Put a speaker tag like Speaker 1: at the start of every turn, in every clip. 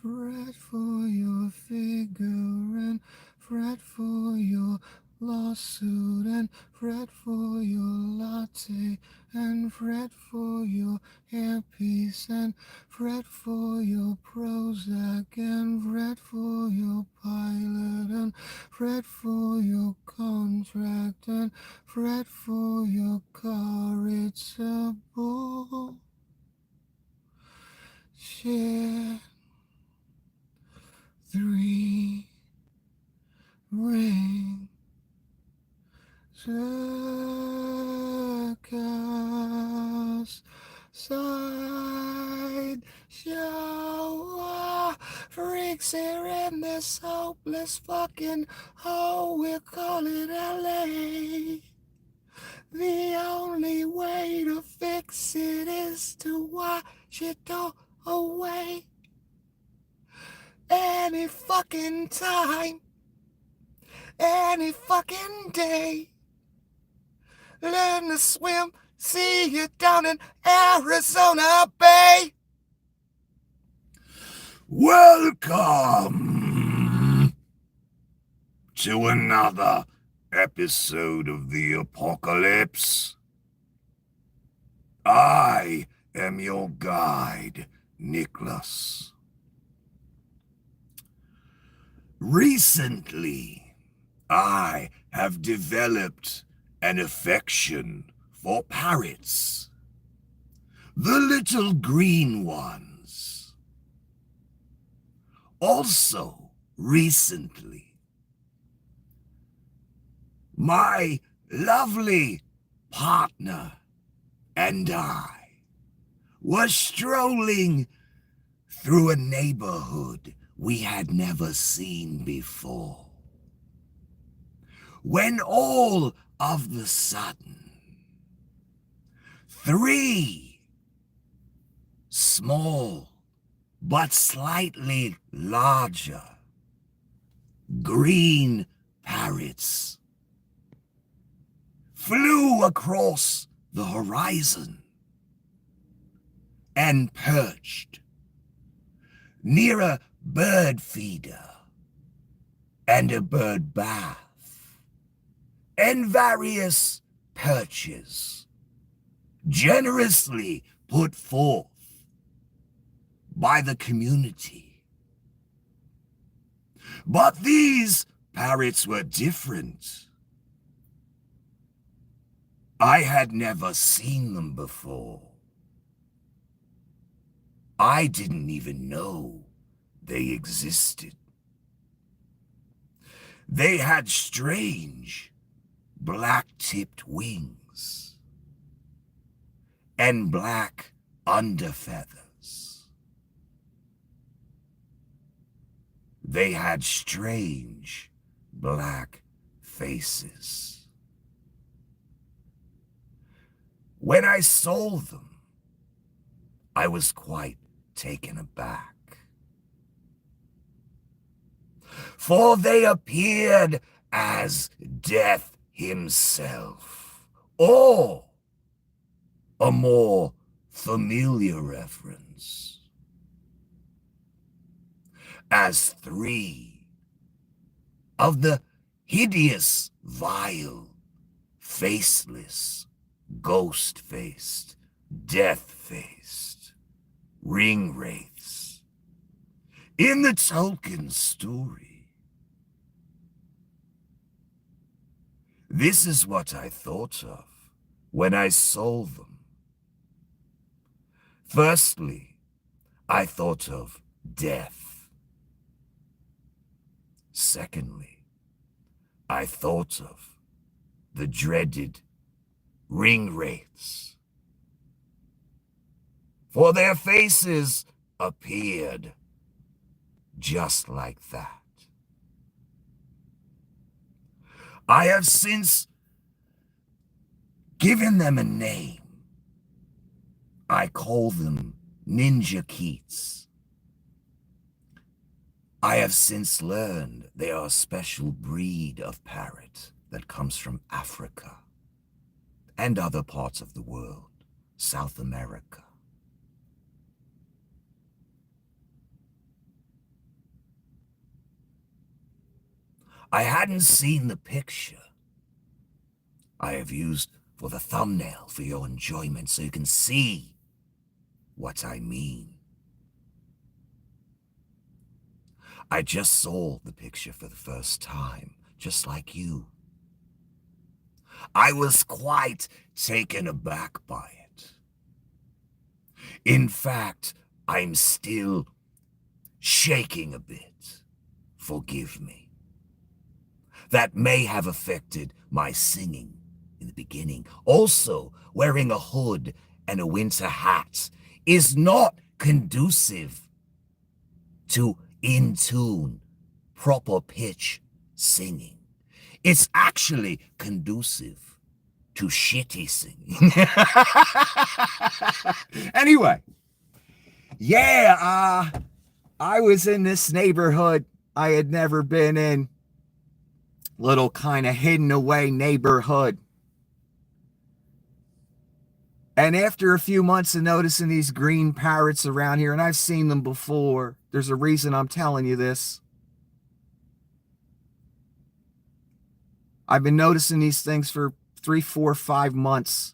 Speaker 1: Fret for your figure and fret for your lawsuit and fret for your latte and fret for your hairpiece and fret for your Prozac and fret for your pilot and fret for your contract and fret for your car. It's a bullshit. Three ring circus side show. Freaks here in this hopeless fucking hole. We'll call it LA. The only way to fix it is to wash it all away. Any fucking time, any fucking day. Learn to swim, see you down in Arizona Bay. Welcome to another episode of the Apocalypse. I am your guide, Nicholas. Recently, I have developed an affection for parrots, the little green ones. Also, recently, my lovely partner and I were strolling through a neighborhood we had never seen before, when all of the sudden, 3 small but slightly larger green parrots flew across the horizon and perched near a bird feeder and a bird bath and various perches generously put forth by the community. But these parrots were different. I had never seen them before. I didn't even know they existed. They had strange black-tipped wings and black underfeathers. They had strange black faces. When I saw them, I was quite taken aback, for they appeared as Death himself, or a more familiar reference, as 3 of the hideous, vile, faceless, ghost-faced, death-faced Ring-Wraiths in the Tolkien story. This is what I thought of when I saw them. Firstly, I thought of death. Secondly, I thought of the dreaded Ring-Wraiths, for their faces appeared just like that. I have since given them a name. I call them Ninja Keats. I have since learned they are a special breed of parrot that comes from Africa and other parts of the world, South America.
Speaker 2: I hadn't seen the picture I have used for the thumbnail for your enjoyment so you can see what I mean. I just saw the picture for the first time, just like you. I was quite taken aback by it. In fact, I'm still shaking a bit. Forgive me. That may have affected my singing in the beginning. Also, wearing a hood and a winter hat is not conducive to in-tune, proper pitch singing. It's actually conducive to shitty singing. Anyway, yeah, I was in this neighborhood I had never been in. Little kind of hidden away neighborhood. And after a few months of noticing these green parrots around here, and I've seen them before, there's a reason I'm telling you this. I've been noticing these things for 3, 4, 5 months.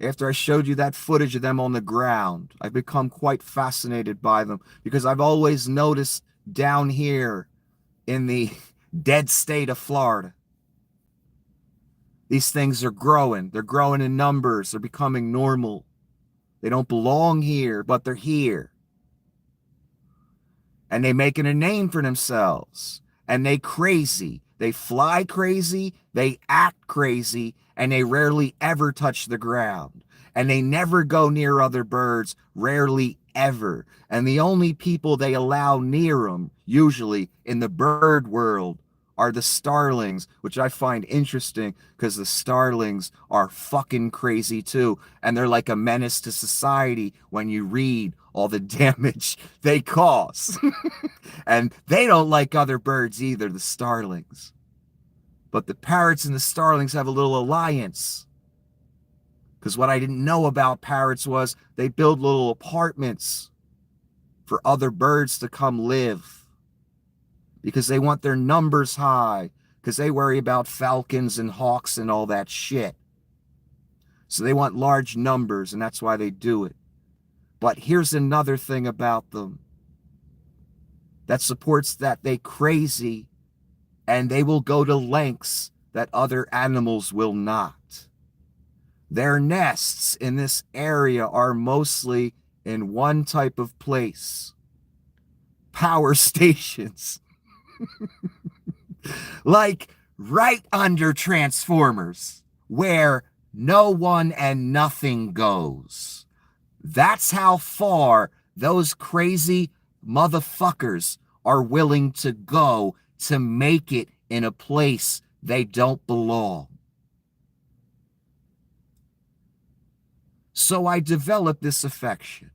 Speaker 2: After I showed you that footage of them on the ground, I've become quite fascinated by them because I've always noticed down here in the dead state of Florida, these things are growing. They're growing in numbers. They're becoming normal. They don't belong here, but they're here. And they're making a name for themselves. And they crazy. They fly crazy. They act crazy. And they rarely ever touch the ground. And they never go near other birds. Rarely ever. And the only people they allow near them, usually in the bird world, are the starlings, which I find interesting because the starlings are fucking crazy too. And they're like a menace to society when you read all the damage they cause. And they don't like other birds either, the starlings. But the parrots and the starlings have a little alliance. Because what I didn't know about parrots was they build little apartments for other birds to come live. Because they want their numbers high, because they worry about falcons and hawks and all that shit. So they want large numbers, and that's why they do it. But here's another thing about them that supports that they crazy, and they will go to lengths that other animals will not. Their nests in this area are mostly in one type of place: power stations. Like right under transformers, where no one and nothing goes. That's how far those crazy motherfuckers are willing to go to make it in a place they don't belong. So I developed this affection.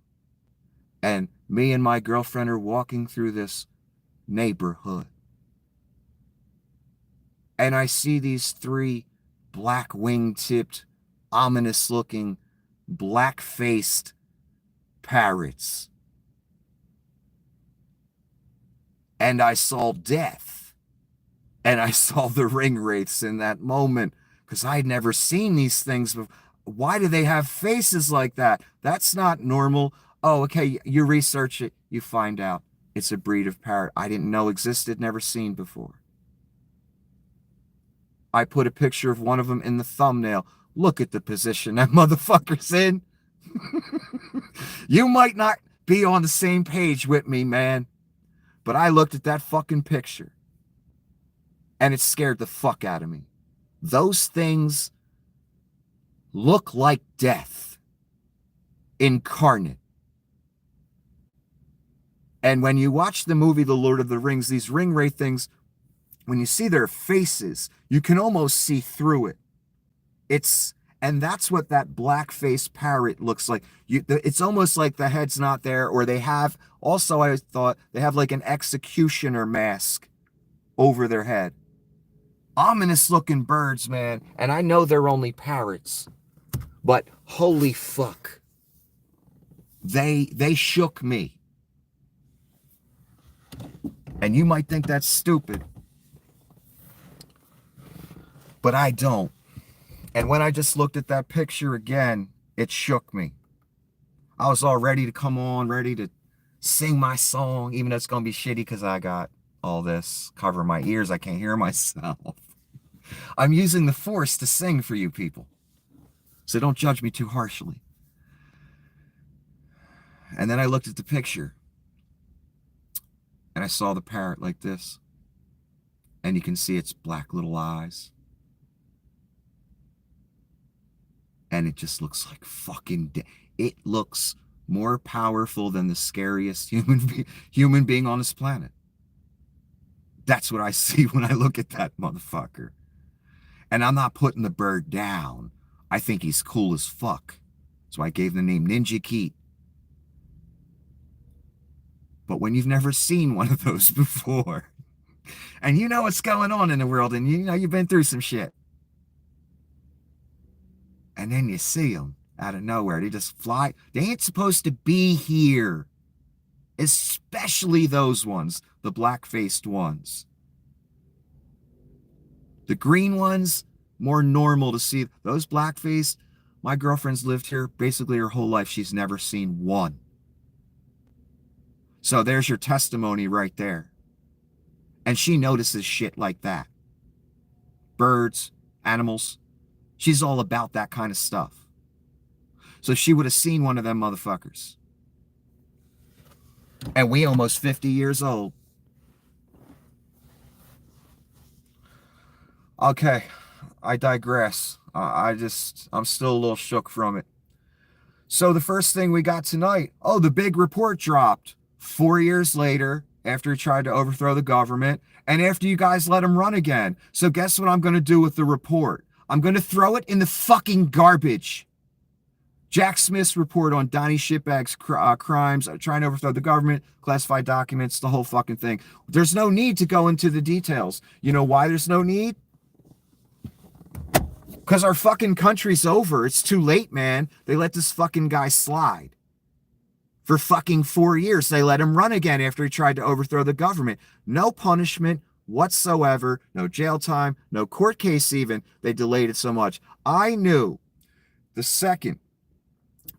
Speaker 2: And me and my girlfriend are walking through this neighborhood. And I see these 3 black wing-tipped, ominous-looking, black-faced parrots. And I saw death. And I saw the Ring-Wraiths in that moment. Because I'd never seen these things before. Why do they have faces like that? That's not normal. Oh, okay, you research it. You find out it's a breed of parrot I didn't know existed, never seen before. I put a picture of one of them in the thumbnail. Look at the position that motherfucker's in. You might not be on the same page with me, man. But I looked at that fucking picture. And it scared the fuck out of me. Those things look like death. Incarnate. And when you watch the movie The Lord of the Rings, these Ring-Wraith things, when you see their faces, you can almost see through it. And that's what that black-faced parrot looks like. It's almost like the head's not there, or they have, also I thought, they have like an executioner mask over their head. Ominous-looking birds, man. And I know they're only parrots, but holy fuck. They shook me. And you might think that's stupid. but I don't. And when I just looked at that picture again, it shook me. I was all ready to come on, ready to sing my song, even though it's going to be shitty because I got all this covering my ears. I can't hear myself. I'm using the force to sing for you people. So don't judge me too harshly. And then I looked at the picture and I saw the parrot like this. And you can see its black little eyes. And it just looks like fucking it looks more powerful than the scariest human being on this planet. That's what I see when I look at that motherfucker. And I'm not putting the bird down. I think he's cool as fuck. So I gave the name Ninja Keat. But when you've never seen one of those before, and you know what's going on in the world, and you know you've been through some shit, and then you see them out of nowhere, they just fly. They ain't supposed to be here, especially those ones, the black-faced ones. The green ones, more normal to see. Those black-faced, my girlfriend's lived here basically her whole life. She's never seen one. So there's your testimony right there. And she notices shit like that. Birds, animals. She's all about that kind of stuff. So she would have seen one of them motherfuckers. And we almost 50 years old. Okay, I digress. I'm still a little shook from it. So the first thing we got tonight, the big report dropped 4 years later after he tried to overthrow the government and after you guys let him run again. So guess what I'm going to do with the report? I'm going to throw it in the fucking garbage. Jack Smith's report on Donnie Shitbag's crimes, trying to overthrow the government, classified documents, the whole fucking thing. There's no need to go into the details. You know why there's no need? Because our fucking country's over. It's too late, man. They let this fucking guy slide. For fucking 4 years, they let him run again after he tried to overthrow the government. No punishment whatsoever, no jail time, no court case even. They delayed it so much. I knew the second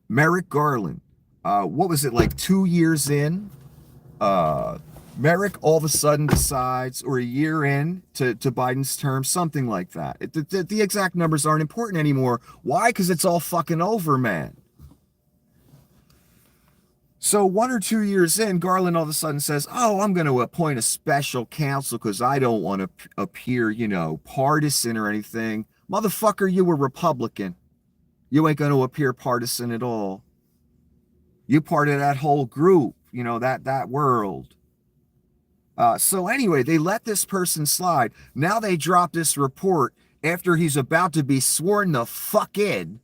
Speaker 2: Merrick Garland, what was it, like 2 years in? Merrick all of a sudden decides, or a year in to Biden's term, something like that. The exact numbers aren't important anymore. Why? Because it's all fucking over, man. So 1 or 2 years in, Garland all of a sudden says, I'm going to appoint a special counsel because I don't want to appear, partisan or anything. Motherfucker, you were Republican. You ain't going to appear partisan at all. You part of that whole group, that world. So anyway, they let this person slide. Now they drop this report after he's about to be sworn the fuck in.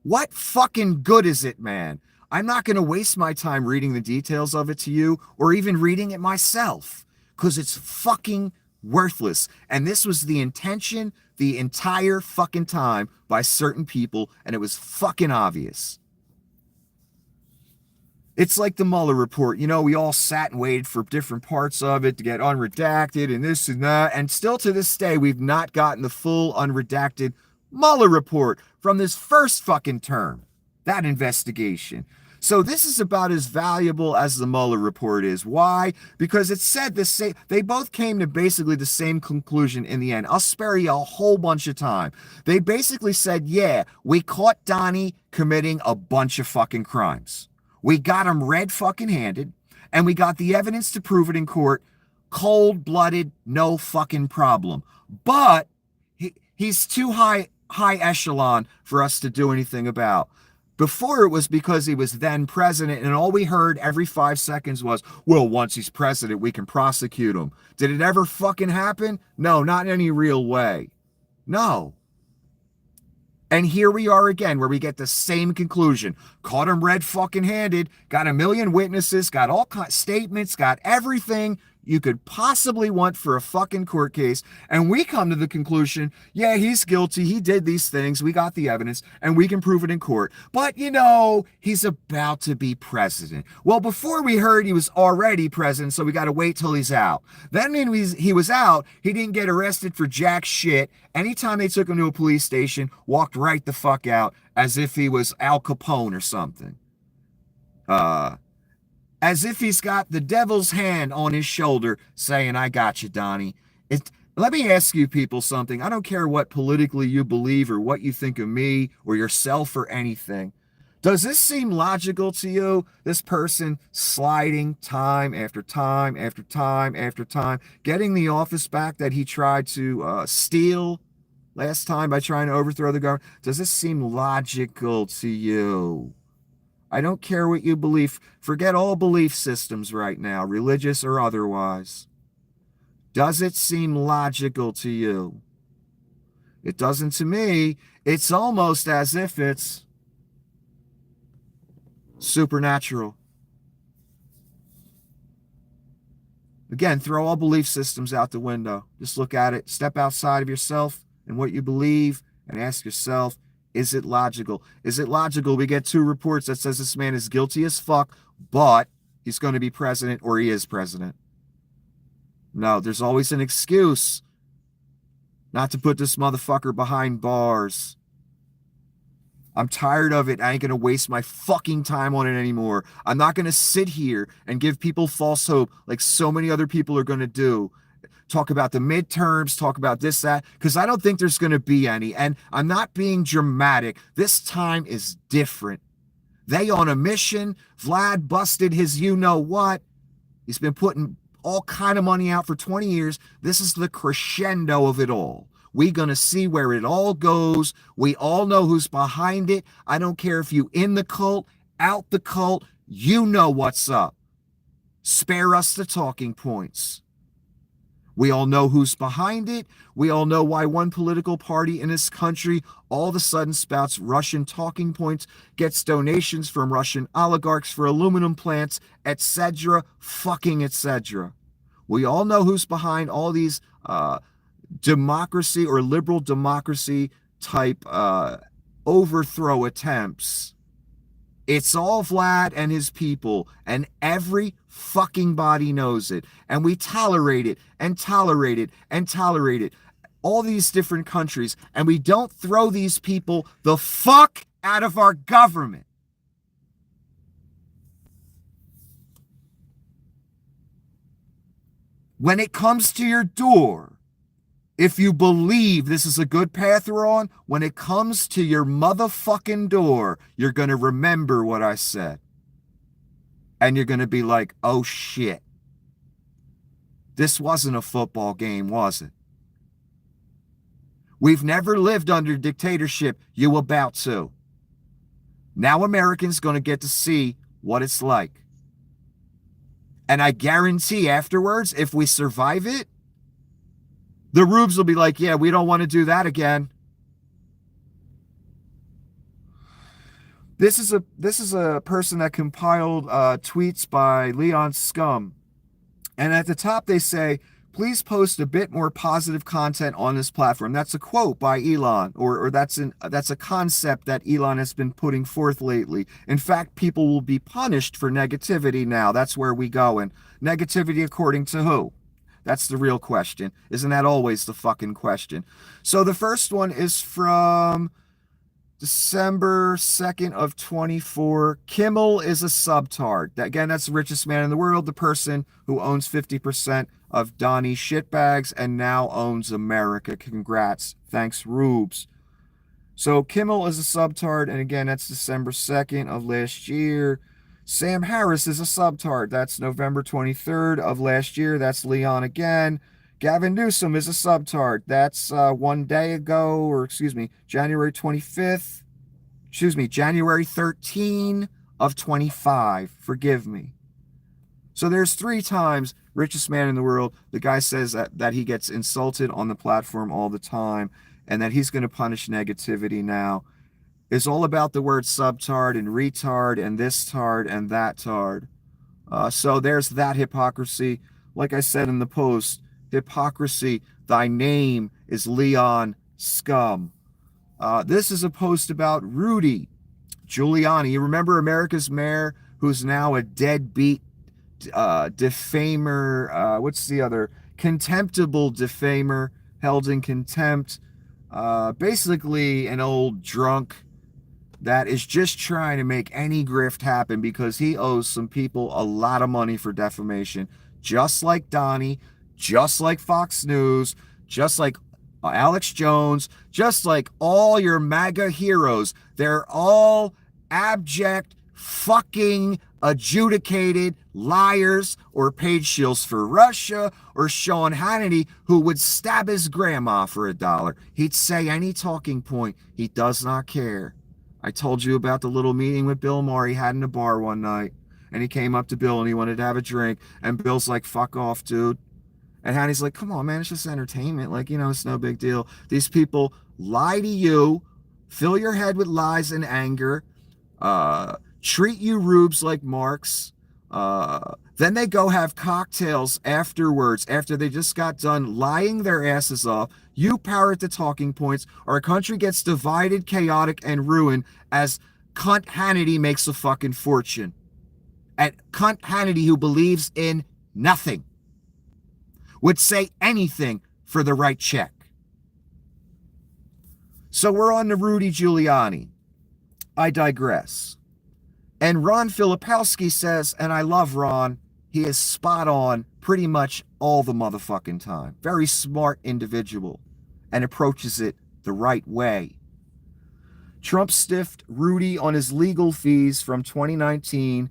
Speaker 2: What fucking good is it, man? I'm not going to waste my time reading the details of it to you or even reading it myself because it's fucking worthless. And this was the intention the entire fucking time by certain people, and it was fucking obvious. It's like the Mueller report. We all sat and waited for different parts of it to get unredacted and this and that. And still to this day, we've not gotten the full unredacted Mueller report from this first fucking term, that investigation. So this is about as valuable as the Mueller report is. Why? Because it said the same. They both came to basically the same conclusion in the end. I'll spare you a whole bunch of time. They basically said, yeah, we caught Donnie committing a bunch of fucking crimes. We got him red fucking handed, and we got the evidence to prove it in court. Cold-blooded, no fucking problem. But he's too high echelon for us to do anything about. Before it was because he was then president, and all we heard every 5 seconds was, well, once he's president, we can prosecute him. Did it ever fucking happen? No, not in any real way. No. And here we are again, where we get the same conclusion. Caught him red fucking handed, got a million witnesses, got all kinds of statements, got everything. you could possibly want for a fucking court case, and we come to the conclusion, yeah, he's guilty, he did these things, we got the evidence, and we can prove it in court. But he's about to be president. Well, before we heard he was already president, so we got to wait till he's out. Then when he was out, he didn't get arrested for jack shit. Anytime they took him to a police station, walked right the fuck out as if he was Al Capone or something. As if he's got the devil's hand on his shoulder saying, I got you, Donnie. Let me ask you people something. I don't care what politically you believe or what you think of me or yourself or anything. Does this seem logical to you? This person sliding time after time after time after time, getting the office back that he tried to steal last time by trying to overthrow the government. Does this seem logical to you? I don't care what you believe. Forget all belief systems right now, religious or otherwise. Does it seem logical to you? It doesn't to me. It's almost as if it's supernatural. Again, throw all belief systems out the window. Just look at it. Step outside of yourself and what you believe and ask yourself, is it logical? Is it logical? We get 2 reports that says this man is guilty as fuck, but he's going to be president or he is president. No, there's always an excuse not to put this motherfucker behind bars. I'm tired of it. I ain't going to waste my fucking time on it anymore. I'm not going to sit here and give people false hope like so many other people are going to do. Talk about the midterms, talk about this, that, because I don't think there's going to be any. And I'm not being dramatic. This time is different. They on a mission. Vlad busted his you-know-what. He's been putting all kind of money out for 20 years. This is the crescendo of it all. We're going to see where it all goes. We all know who's behind it. I don't care if you in the cult, out the cult, you know what's up. Spare us the talking points. We all know who's behind it. We all know why one political party in this country all of a sudden spouts Russian talking points, gets donations from Russian oligarchs for aluminum plants, etc., fucking etc. We all know who's behind all these democracy or liberal democracy type overthrow attempts. It's all Vlad and his people, and every fucking body knows it. And we tolerate it and tolerate it and tolerate it. All these different countries, and we don't throw these people the fuck out of our government. When it comes to your door, if you believe this is a good path we're on, when it comes to your motherfucking door, you're going to remember what I said. And you're going to be like, oh shit. This wasn't a football game, was it? We've never lived under dictatorship. You about to. Now Americans going to get to see what it's like. And I guarantee afterwards, if we survive it, the rubes will be like, yeah, we don't want to do that again. This is a person that compiled tweets by Leon Scum. And at the top they say, please post a bit more positive content on this platform. That's a quote by Elon, or that's a concept that Elon has been putting forth lately. In fact, people will be punished for negativity now. That's where we go. And negativity according to who? That's the real question. Isn't that always the fucking question? So the first one is from December 2nd of 24. Kimmel is a subtard. Again, that's the richest man in the world, the person who owns 50% of Donnie's shitbags and now owns America. Congrats. Thanks, Rubes. So Kimmel is a subtard, and again, that's December 2nd of last year. Sam Harris is a subtard. That's November 23rd of last year. That's Leon again. Gavin Newsom is a subtard. That's 1 day ago, or excuse me, January 25th. Excuse me, January 13 of 25. Forgive me. So there's 3 times richest man in the world. The guy says that he gets insulted on the platform all the time and that he's going to punish negativity now. It's all about the word subtard and retard and this tard and that tard. So there's that hypocrisy. like I said in the post, hypocrisy, thy name is Leon Scum. This is a post about Rudy Giuliani. You remember America's mayor, who's now a deadbeat defamer? What's the other? Contemptible defamer, held in contempt. Basically, an old drunk that is just trying to make any grift happen because he owes some people a lot of money for defamation, just like Donnie, just like Fox News, just like Alex Jones, just like all your MAGA heroes. They're all abject, fucking adjudicated liars or paid shills for Russia, or Sean Hannity, who would stab his grandma for $1. He'd say any talking point. He does not care. I told you about the little meeting with Bill Maher he had in a bar one night. And he came up to Bill and he wanted to have a drink. And Bill's like, fuck off, dude. And Hanny's like, come on, man, it's just entertainment. Like, it's no big deal. These people lie to you, fill your head with lies and anger, treat you rubes like marks. Then they go have cocktails afterwards, after they just got done lying their asses off. You parrot the talking points. Our country gets divided, chaotic, and ruined as cunt Hannity makes a fucking fortune. And cunt Hannity, who believes in nothing, would say anything for the right check. So we're on to Rudy Giuliani. I digress. And Ron Filipowski says, and I love Ron, he is spot on pretty much all the motherfucking time. Very smart individual and approaches it the right way. Trump stiffed Rudy on his legal fees from 2019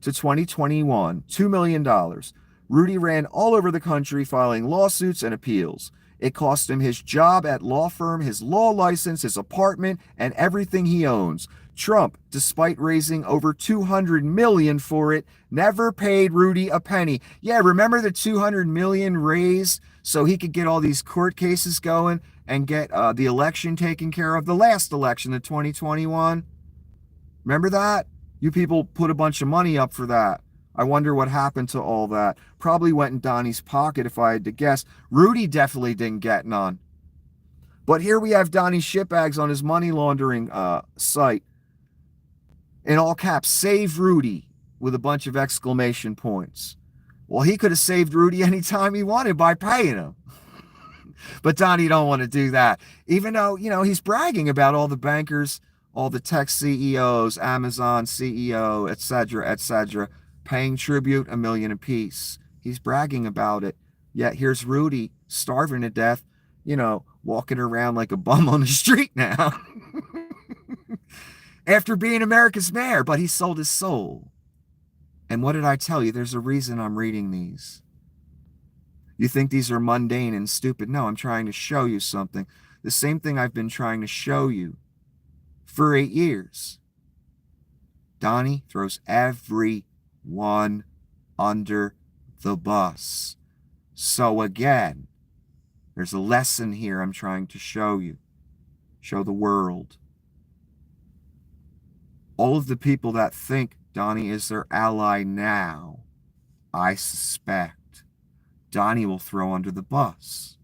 Speaker 2: to 2021, $2 million. Rudy ran all over the country filing lawsuits and appeals. It cost him his job at law firm, his law license, his apartment, and everything he owns. Trump, despite raising over $200 million for it, never paid Rudy a penny. Yeah, remember the $200 million raised so he could get all these court cases going and get the election taken care of? The last election, the 2021. Remember that? You people put a bunch of money up for that. I wonder what happened to all that. Probably went in Donnie's pocket if I had to guess. Rudy definitely didn't get none. But here we have Donnie Shitbags on his money laundering site. In all caps, save Rudy, with a bunch of exclamation points. Well, he could have saved Rudy anytime he wanted by paying him. But Donnie don't want to do that. Even though, he's bragging about all the bankers, all the tech CEOs, Amazon CEO, etc., paying tribute $1 million apiece. He's bragging about it. Yet here's Rudy starving to death, walking around like a bum on the street now. After being America's mayor, but he sold his soul. And what did I tell you? There's a reason I'm reading these. You think these are mundane and stupid? No, I'm trying to show you something. The same thing I've been trying to show you for 8 years. Donnie throws everyone under the bus. So again, there's a lesson here I'm trying to show you. Show the world. All of the people that think Donnie is their ally now, I suspect Donnie will throw under the bus.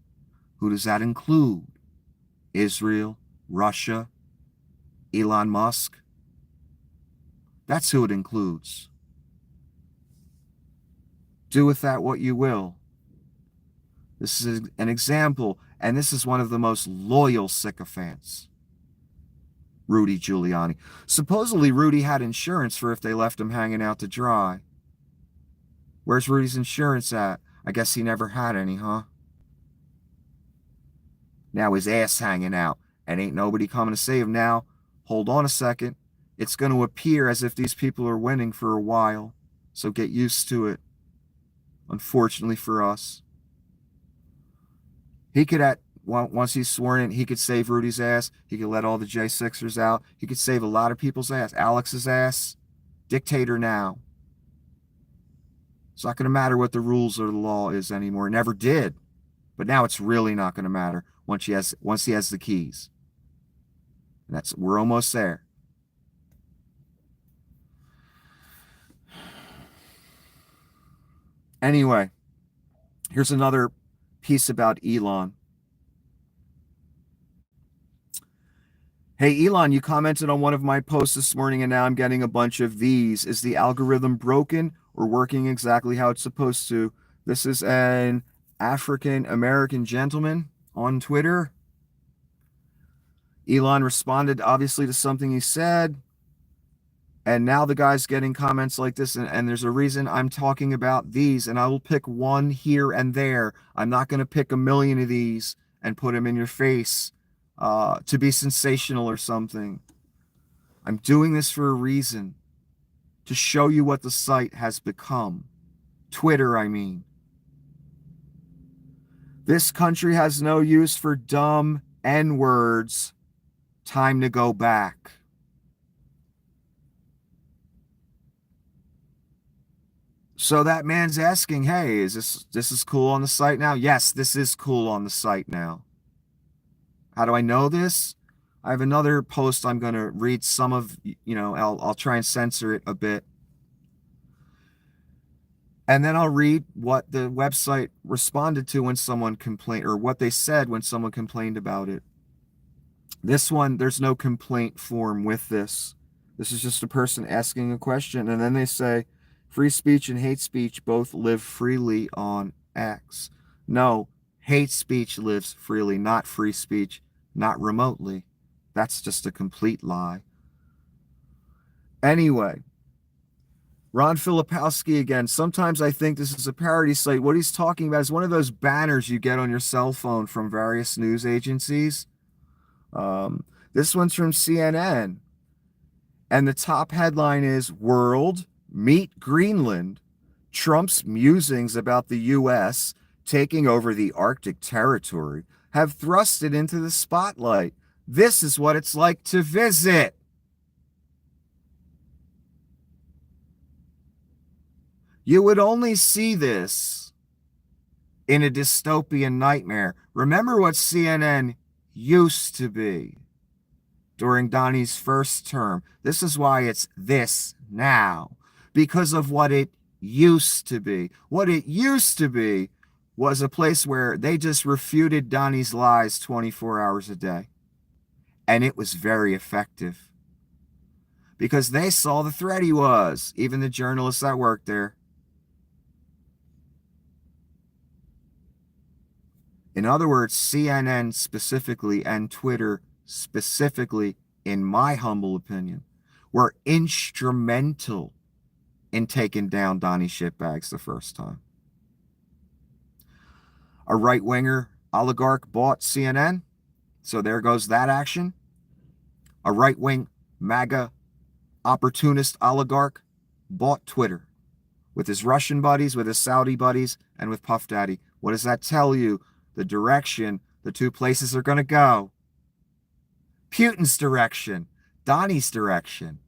Speaker 2: Who does that include? Israel, Russia, Elon Musk. That's who it includes. Do with that what you will. This is an example, and this is one of the most loyal sycophants. Rudy Giuliani. Supposedly, Rudy had insurance for if they left him hanging out to dry. Where's Rudy's insurance at? I guess he never had any, huh? Now his ass hanging out, and ain't nobody coming to save him now. Hold on a second. It's going to appear as if these people are winning for a while, so get used to it. Unfortunately for us. He could, once he's sworn in, he could save Rudy's ass. He could let all the J6ers out. He could save a lot of people's ass. Alex's ass. Dictator now. It's not going to matter what the rules or the law is anymore. It never did. But now it's really not going to matter once he has the keys. And we're almost there. Anyway, Here's another piece about Elon. Hey, Elon, you commented on one of my posts this morning, and now I'm getting a bunch of these. Is the algorithm broken or working exactly how it's supposed to? This is an African American gentleman on Twitter. Elon responded, obviously, to something he said. And now the guy's getting comments like this, and there's a reason I'm talking about these, and I will pick one here and there. I'm not going to pick a million of these and put them in your face to be sensational or something. I'm doing this for a reason, to show you what the site has become. Twitter, I mean. This country has no use for dumb N-words. Time to go back. So that man's asking, hey, is this is cool on the site now? Yes, this is cool on the site now. How do I know this? I have another post I'm going to read some of, I'll try and censor it a bit. And then I'll read what the website responded to when someone complained, or what they said when someone complained about it. This one, there's no complaint form with this. This is just a person asking a question. And then they say, free speech and hate speech both live freely on X. No, hate speech lives freely, not free speech, not remotely. That's just a complete lie. Anyway, Ron Filipowski again. Sometimes I think this is a parody site. What he's talking about is one of those banners you get on your cell phone from various news agencies. This one's from CNN. And the top headline is World Meet Greenland. Trump's musings about the U.S. taking over the Arctic territory have thrust it into the spotlight. This is what it's like to visit. You would only see this in a dystopian nightmare. Remember what CNN used to be during Donnie's first term. This is why it's this now, because of what it used to be. What it used to be was a place where they just refuted Donnie's lies 24 hours a day. And it was very effective because they saw the threat he was, even the journalists that worked there. In other words, CNN specifically and Twitter specifically, in my humble opinion, were instrumental in taking down Donnie Shitbags the first time. A right-winger oligarch bought CNN, so there goes that action. A right-wing MAGA opportunist oligarch bought Twitter with his Russian buddies, with his Saudi buddies, and with Puff Daddy. What does that tell you? The direction the two places are going to go. Putin's direction, Donnie's direction.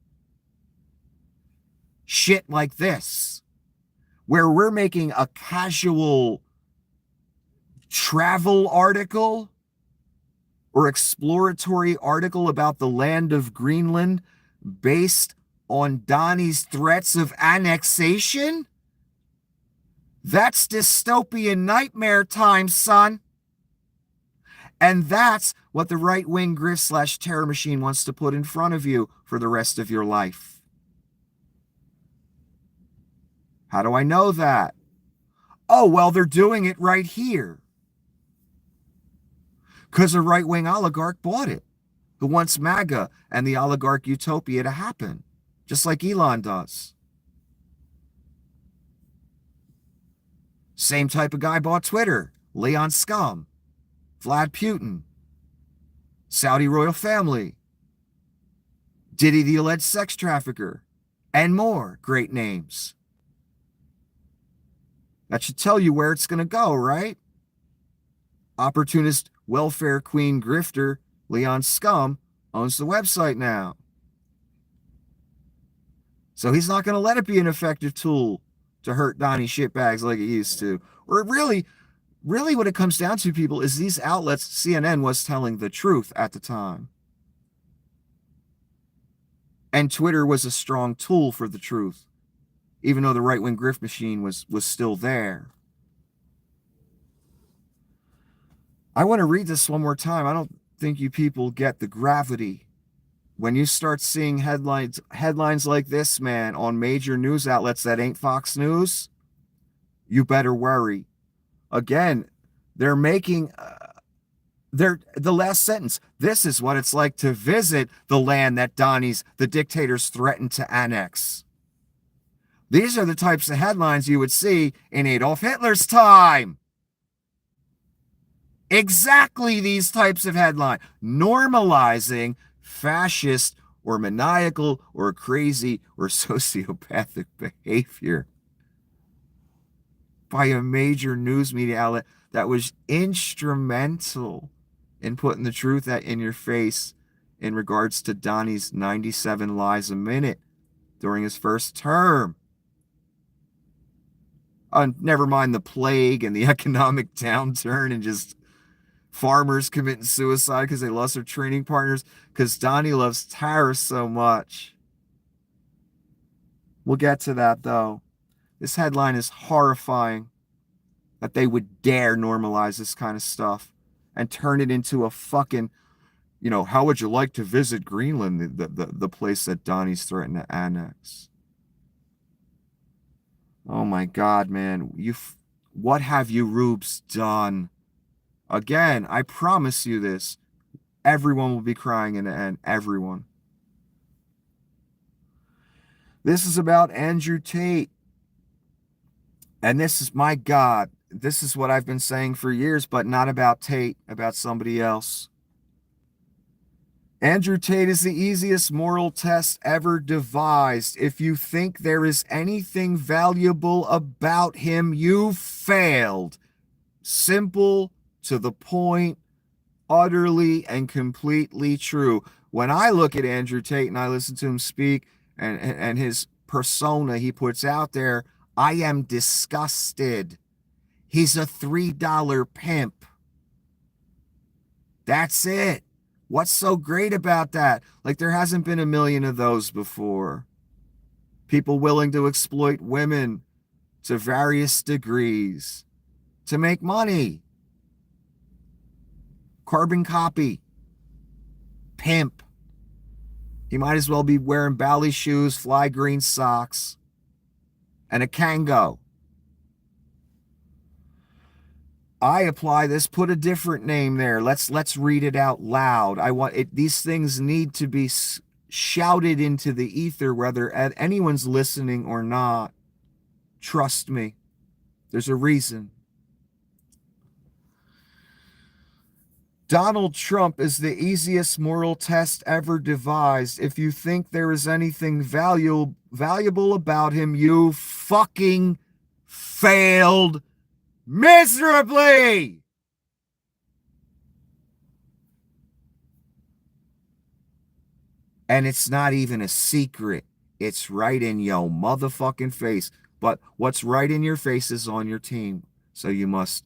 Speaker 2: Shit like this, where we're making a casual travel article or exploratory article about the land of Greenland based on Donnie's threats of annexation? That's dystopian nightmare time, son. And that's what the right-wing grift/terror machine wants to put in front of you for the rest of your life. How do I know that? Oh, well, they're doing it right here. Because a right-wing oligarch bought it, who wants MAGA and the oligarch utopia to happen, just like Elon does. Same type of guy bought Twitter, Leon Scum, Vlad Putin, Saudi royal family, Diddy the alleged sex trafficker, and more great names. That should tell you where it's going to go, right? Opportunist welfare queen grifter Leon Scum owns the website now. So he's not going to let it be an effective tool to hurt Donnie shitbags like it used to. Or really what it comes down to, people, is these outlets, CNN was telling the truth at the time. And Twitter was a strong tool for the truth, even though the right-wing grift machine was still there. I want to read this one more time. I don't think you people get the gravity. When you start seeing headlines like this, man, on major news outlets that ain't Fox News, you better worry. Again, they're making the last sentence. This is what it's like to visit the land that the dictators threatened to annex. These are the types of headlines you would see in Adolf Hitler's time. Exactly these types of headlines, normalizing fascist or maniacal or crazy or sociopathic behavior by a major news media outlet that was instrumental in putting the truth in your face in regards to Donnie's 97 lies a minute during his first term. Never mind the plague and the economic downturn and just farmers committing suicide because they lost their training partners because Donnie loves Tara so much. We'll get to that, though. This headline is horrifying that they would dare normalize this kind of stuff and turn it into a fucking, how would you like to visit Greenland, the place that Donnie's threatened to annex? Oh my God, man. What have you rubes done? Again, I promise you this. Everyone will be crying in the end. Everyone. This is about Andrew Tate. And this is, my God, this is what I've been saying for years, but not about Tate, about somebody else. Andrew Tate is the easiest moral test ever devised. If you think there is anything valuable about him, you failed. Simple, to the point, utterly and completely true. When I look at Andrew Tate and I listen to him speak and his persona he puts out there, I am disgusted. He's a $3 pimp. That's it. What's so great about that? Like, there hasn't been a million of those before. People willing to exploit women to various degrees to make money. Carbon copy. Pimp. He might as well be wearing bally shoes, fly green socks, and a Kango. I apply this, put a different name there. Let's read it out loud. I want it. These things need to be shouted into the ether, whether anyone's listening or not. Trust me. There's a reason. Donald Trump is the easiest moral test ever devised. If you think there is anything valuable about him, you fucking failed miserably. And it's not even a secret. It's right in your motherfucking face. But what's right in your face is on your team. So you must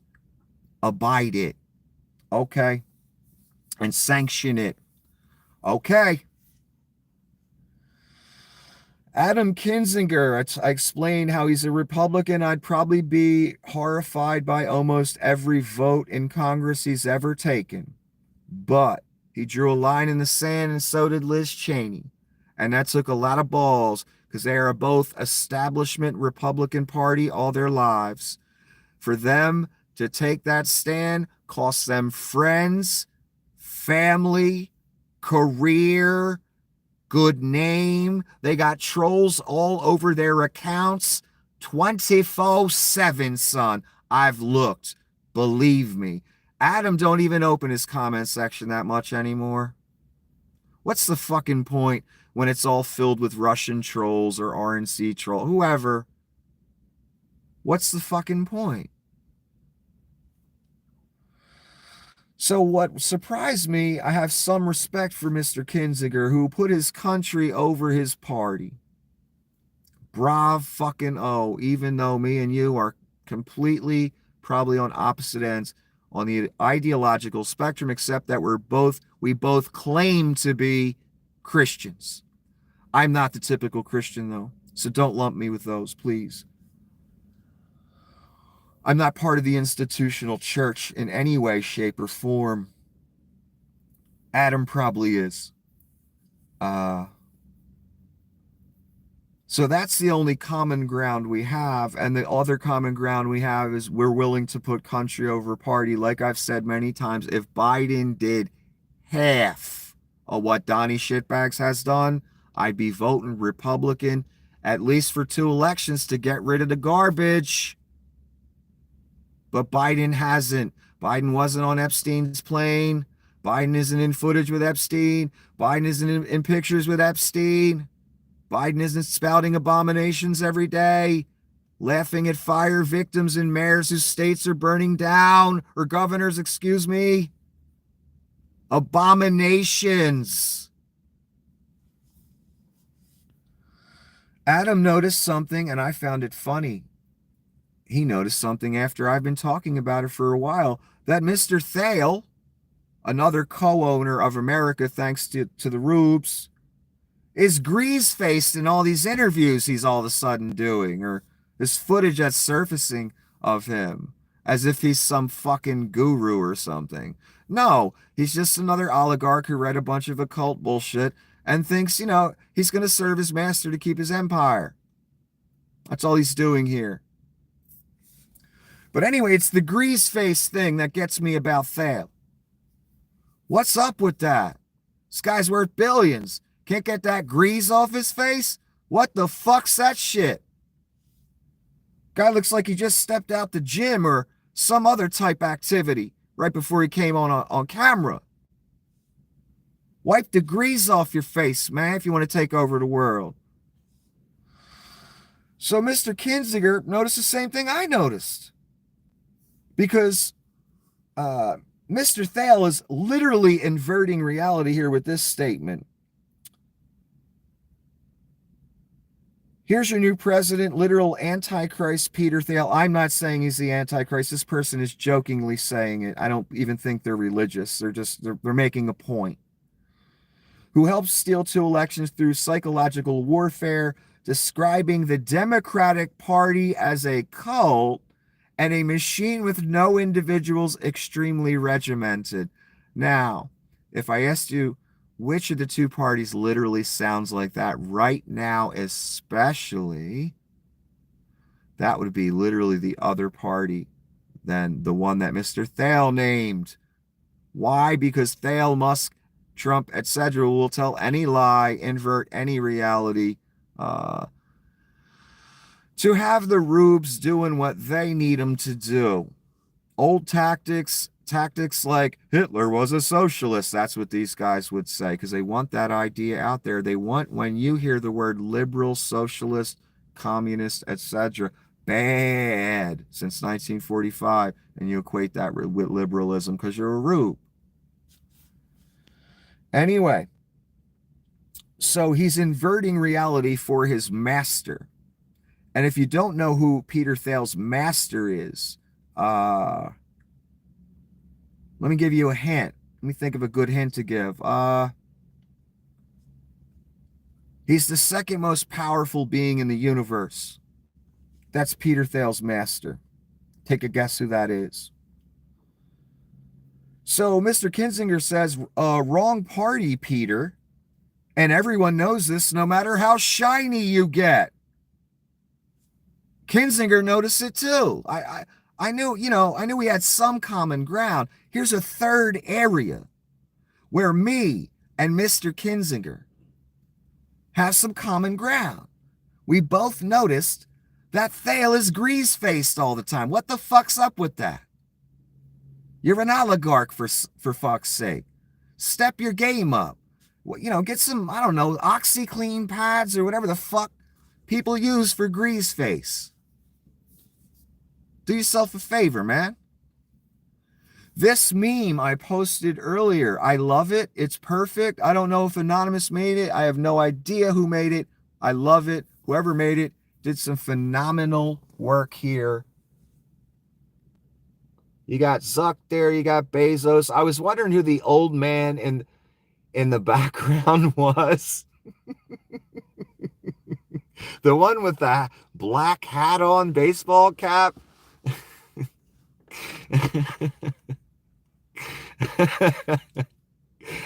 Speaker 2: abide it. Okay? And sanction it. Okay? Adam Kinzinger, I explained how he's a Republican. I'd probably be horrified by almost every vote in Congress he's ever taken. But he drew a line in the sand, and so did Liz Cheney. And that took a lot of balls because they are both establishment Republican Party all their lives. For them to take that stand costs them friends, family, career, good name. They got trolls all over their accounts 24/7, son. I've looked. Believe me. Adam don't even open his comment section that much anymore. What's the fucking point when it's all filled with Russian trolls or RNC troll, whoever? What's the fucking point? So what surprised me, I have some respect for Mr. Kinzinger, who put his country over his party. Brav fucking O, even though me and you are completely probably on opposite ends on the ideological spectrum, except that we both claim to be Christians. I'm not the typical Christian, though, so don't lump me with those, please. I'm not part of the institutional church in any way, shape, or form. Adam probably is. Uh, so that's the only common ground we have. And the other common ground we have is we're willing to put country over party. Like I've said many times, if Biden did half of what Donnie Shitbags has done, I'd be voting Republican at least for 2 elections to get rid of the garbage. But Biden hasn't. Biden wasn't on Epstein's plane. Biden isn't in footage with Epstein. Biden isn't in pictures with Epstein. Biden isn't spouting abominations every day, laughing at fire victims and mayors whose states are burning down, or governors, excuse me. Abominations. Adam noticed something, and I found it funny. He noticed something after I've been talking about it for a while, that Mr. Thale, another co-owner of America thanks to the Rubes, is grease-faced in all these interviews he's all of a sudden doing, or this footage that's surfacing of him, as if he's some fucking guru or something. No, he's just another oligarch who read a bunch of occult bullshit and thinks, he's going to serve his master to keep his empire. That's all he's doing here. But anyway, it's the grease face thing that gets me about Thale. What's up with that? This guy's worth billions. Can't get that grease off his face? What the fuck's that shit? Guy looks like he just stepped out the gym or some other type activity right before he came on camera. Wipe the grease off your face, man, if you want to take over the world. So Mr. Kinzinger noticed the same thing I noticed. Because Mr. Thale is literally inverting reality here with this statement. Here's your new president, literal Antichrist Peter Thale. I'm not saying he's the Antichrist. This person is jokingly saying it. I don't even think they're religious. They're making a point. Who helps steal 2 elections through psychological warfare, describing the Democratic Party as a cult and a machine with no individuals, extremely regimented. Now, if I asked you which of the 2 parties literally sounds like that right now, especially, that would be literally the other party than the one that Mr. Thale named. Why? Because Thale, Musk, Trump, etc. will tell any lie, invert any reality, to have the rubes doing what they need them to do. Old tactics like Hitler was a socialist. That's what these guys would say, because they want that idea out there. They want, when you hear the word liberal, socialist, communist, etc., bad since 1945, and you equate that with liberalism because you're a rube. Anyway, so he's inverting reality for his master. And if you don't know who Peter Thale's master is, let me give you a hint. Let me think of a good hint to give. He's the second most powerful being in the universe. That's Peter Thale's master. Take a guess who that is. So Mr. Kinzinger says, wrong party, Peter. And everyone knows this no matter how shiny you get. Kinzinger noticed it too. I knew we had some common ground. Here's a third area where me and Mr. Kinzinger have some common ground. We both noticed that Thale is grease-faced all the time. What the fuck's up with that? You're an oligarch, for fuck's sake. Step your game up. Get some, I don't know, OxyClean pads or whatever the fuck people use for grease face. Do yourself a favor, man. This meme I posted earlier, I love it. It's perfect. I don't know if Anonymous made it. I have no idea who made it. I love it. Whoever made it did some phenomenal work here. You got Zuck there. You got Bezos. I was wondering who the old man in the background was. The one with the black hat on, baseball cap.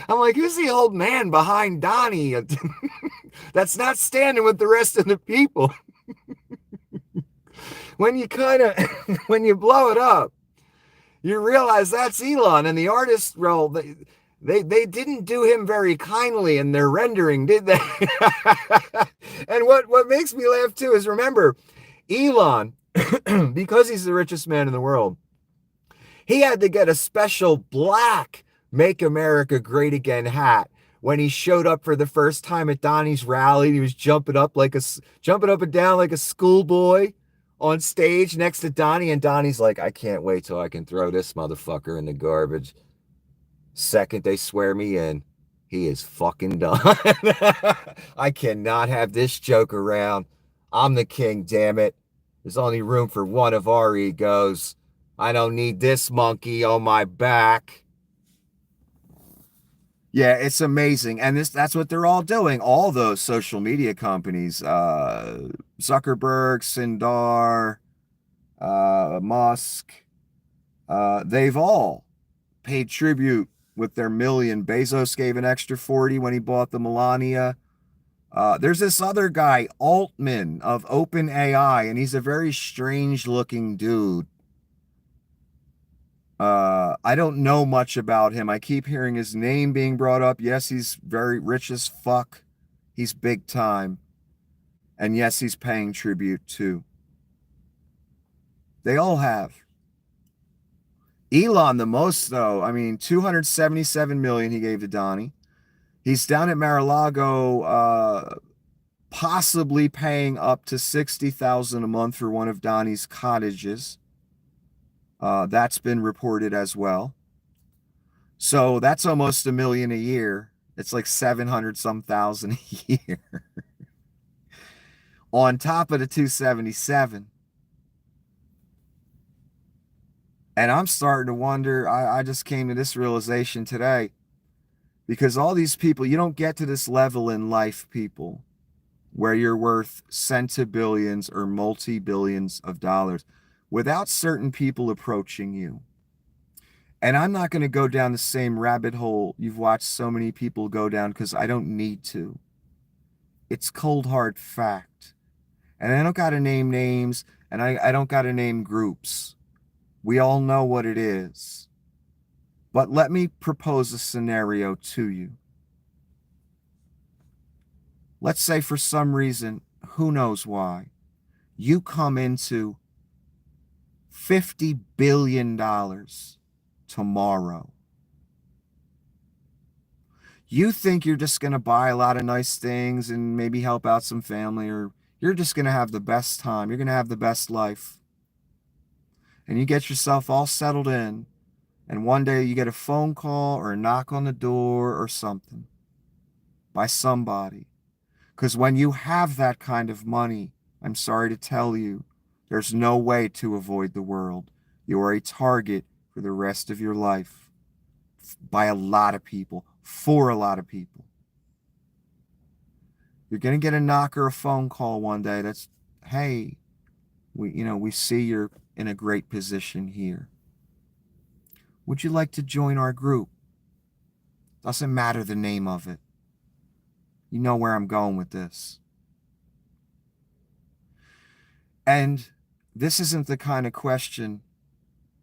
Speaker 2: I'm like, who's the old man behind Donnie that's not standing with the rest of the people? When you kind of, when you blow it up, you realize that's Elon, and the artist role, they didn't do him very kindly in their rendering, did they? And what makes me laugh too is, remember, Elon, because he's the richest man in the world, he had to get a special black Make America Great Again hat when he showed up for the first time at Donnie's rally. He was jumping up and down like a schoolboy on stage next to Donnie, and Donnie's like, I can't wait till I can throw this motherfucker in the garbage. Second they swear me in, he is fucking done. I cannot have this joke around. I'm the king, damn it. There's only room for one of our egos. I don't need this monkey on my back. Yeah, it's amazing. And that's what they're all doing. All those social media companies, Zuckerberg, Sundar, Musk, they've all paid tribute with their million. Bezos gave an extra 40 when he bought the Melania. There's this other guy, Altman of OpenAI, and he's a very strange looking dude. I don't know much about him. I keep hearing his name being brought up. Yes, he's very rich as fuck. He's big time. And yes, he's paying tribute too. They all have. Elon the most though. I mean, 277 million he gave to Donnie. He's down at Mar-a-Lago, possibly paying up to 60,000 a month for one of Donnie's cottages. That's been reported as well. So that's almost $1 million a year. It's like 700 some thousand a year. On top of the 277. And I'm starting to wonder, I just came to this realization today, because all these people, you don't get to this level in life, people, where you're worth centibillions or multi-billions of dollars without certain people approaching you. And I'm not going to go down the same rabbit hole you've watched so many people go down, because I don't need to. It's cold hard fact. And I don't got to name names, and I don't got to name groups. We all know what it is. But let me propose a scenario to you. Let's say for some reason, who knows why, you come into $50 billion tomorrow. You think you're just going to buy a lot of nice things and maybe help out some family, or you're just going to have the best time. You're going to have the best life. And you get yourself all settled in, and one day you get a phone call or a knock on the door or something by somebody. Because when you have that kind of money, I'm sorry to tell you, there's no way to avoid the world. You are a target for the rest of your life by a lot of people, for a lot of people. You're going to get a knock or a phone call one day that's, hey, we see you're in a great position here. Would you like to join our group? Doesn't matter the name of it. You know where I'm going with this. And this isn't the kind of question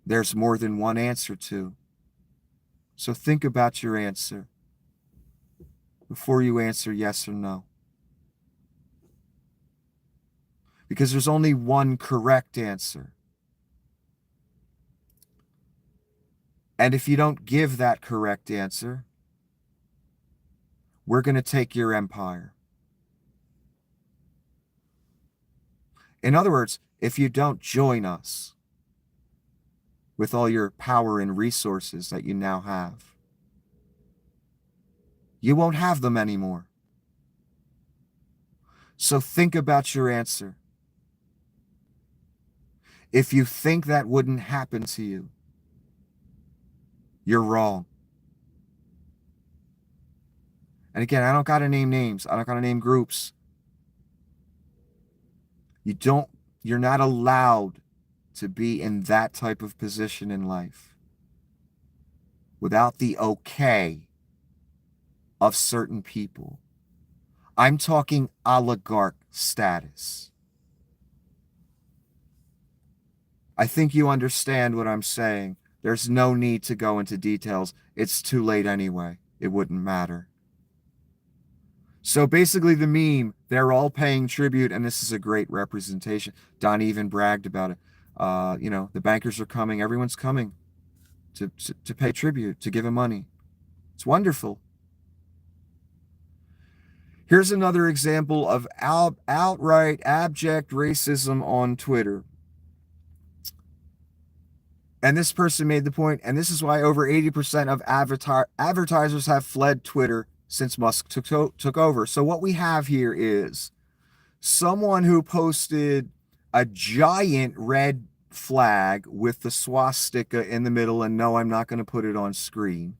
Speaker 2: there's more than one answer to. So think about your answer before you answer yes or no. Because there's only one correct answer. And if you don't give that correct answer, we're going to take your empire. In other words, if you don't join us with all your power and resources that you now have, you won't have them anymore. So think about your answer. If you think that wouldn't happen to you, you're wrong. And again, I don't got to name names. I don't got to name groups. You're not allowed to be in that type of position in life without the okay of certain people. I'm talking oligarch status. I think you understand what I'm saying. There's no need to go into details. It's too late anyway. It wouldn't matter. So basically the meme, they're all paying tribute, and this is a great representation. Donnie even bragged about it. The bankers are coming. Everyone's coming to pay tribute, to give him money. It's wonderful. Here's another example of outright abject racism on Twitter. And this person made the point, and this is why over 80% of advertisers have fled Twitter since Musk took over. So what we have here is someone who posted a giant red flag with the swastika in the middle, and no, I'm not going to put it on screen.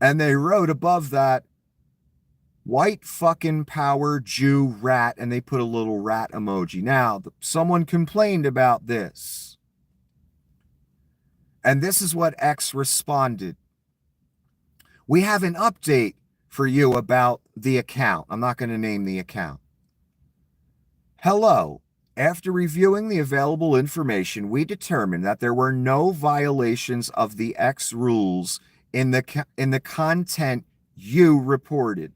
Speaker 2: And they wrote above that, white fucking power Jew rat, and they put a little rat emoji. Now, someone complained about this. And this is what X responded. We have an update for you about the account. I'm not going to name the account. Hello. After reviewing the available information, we determined that there were no violations of the X rules in the content you reported.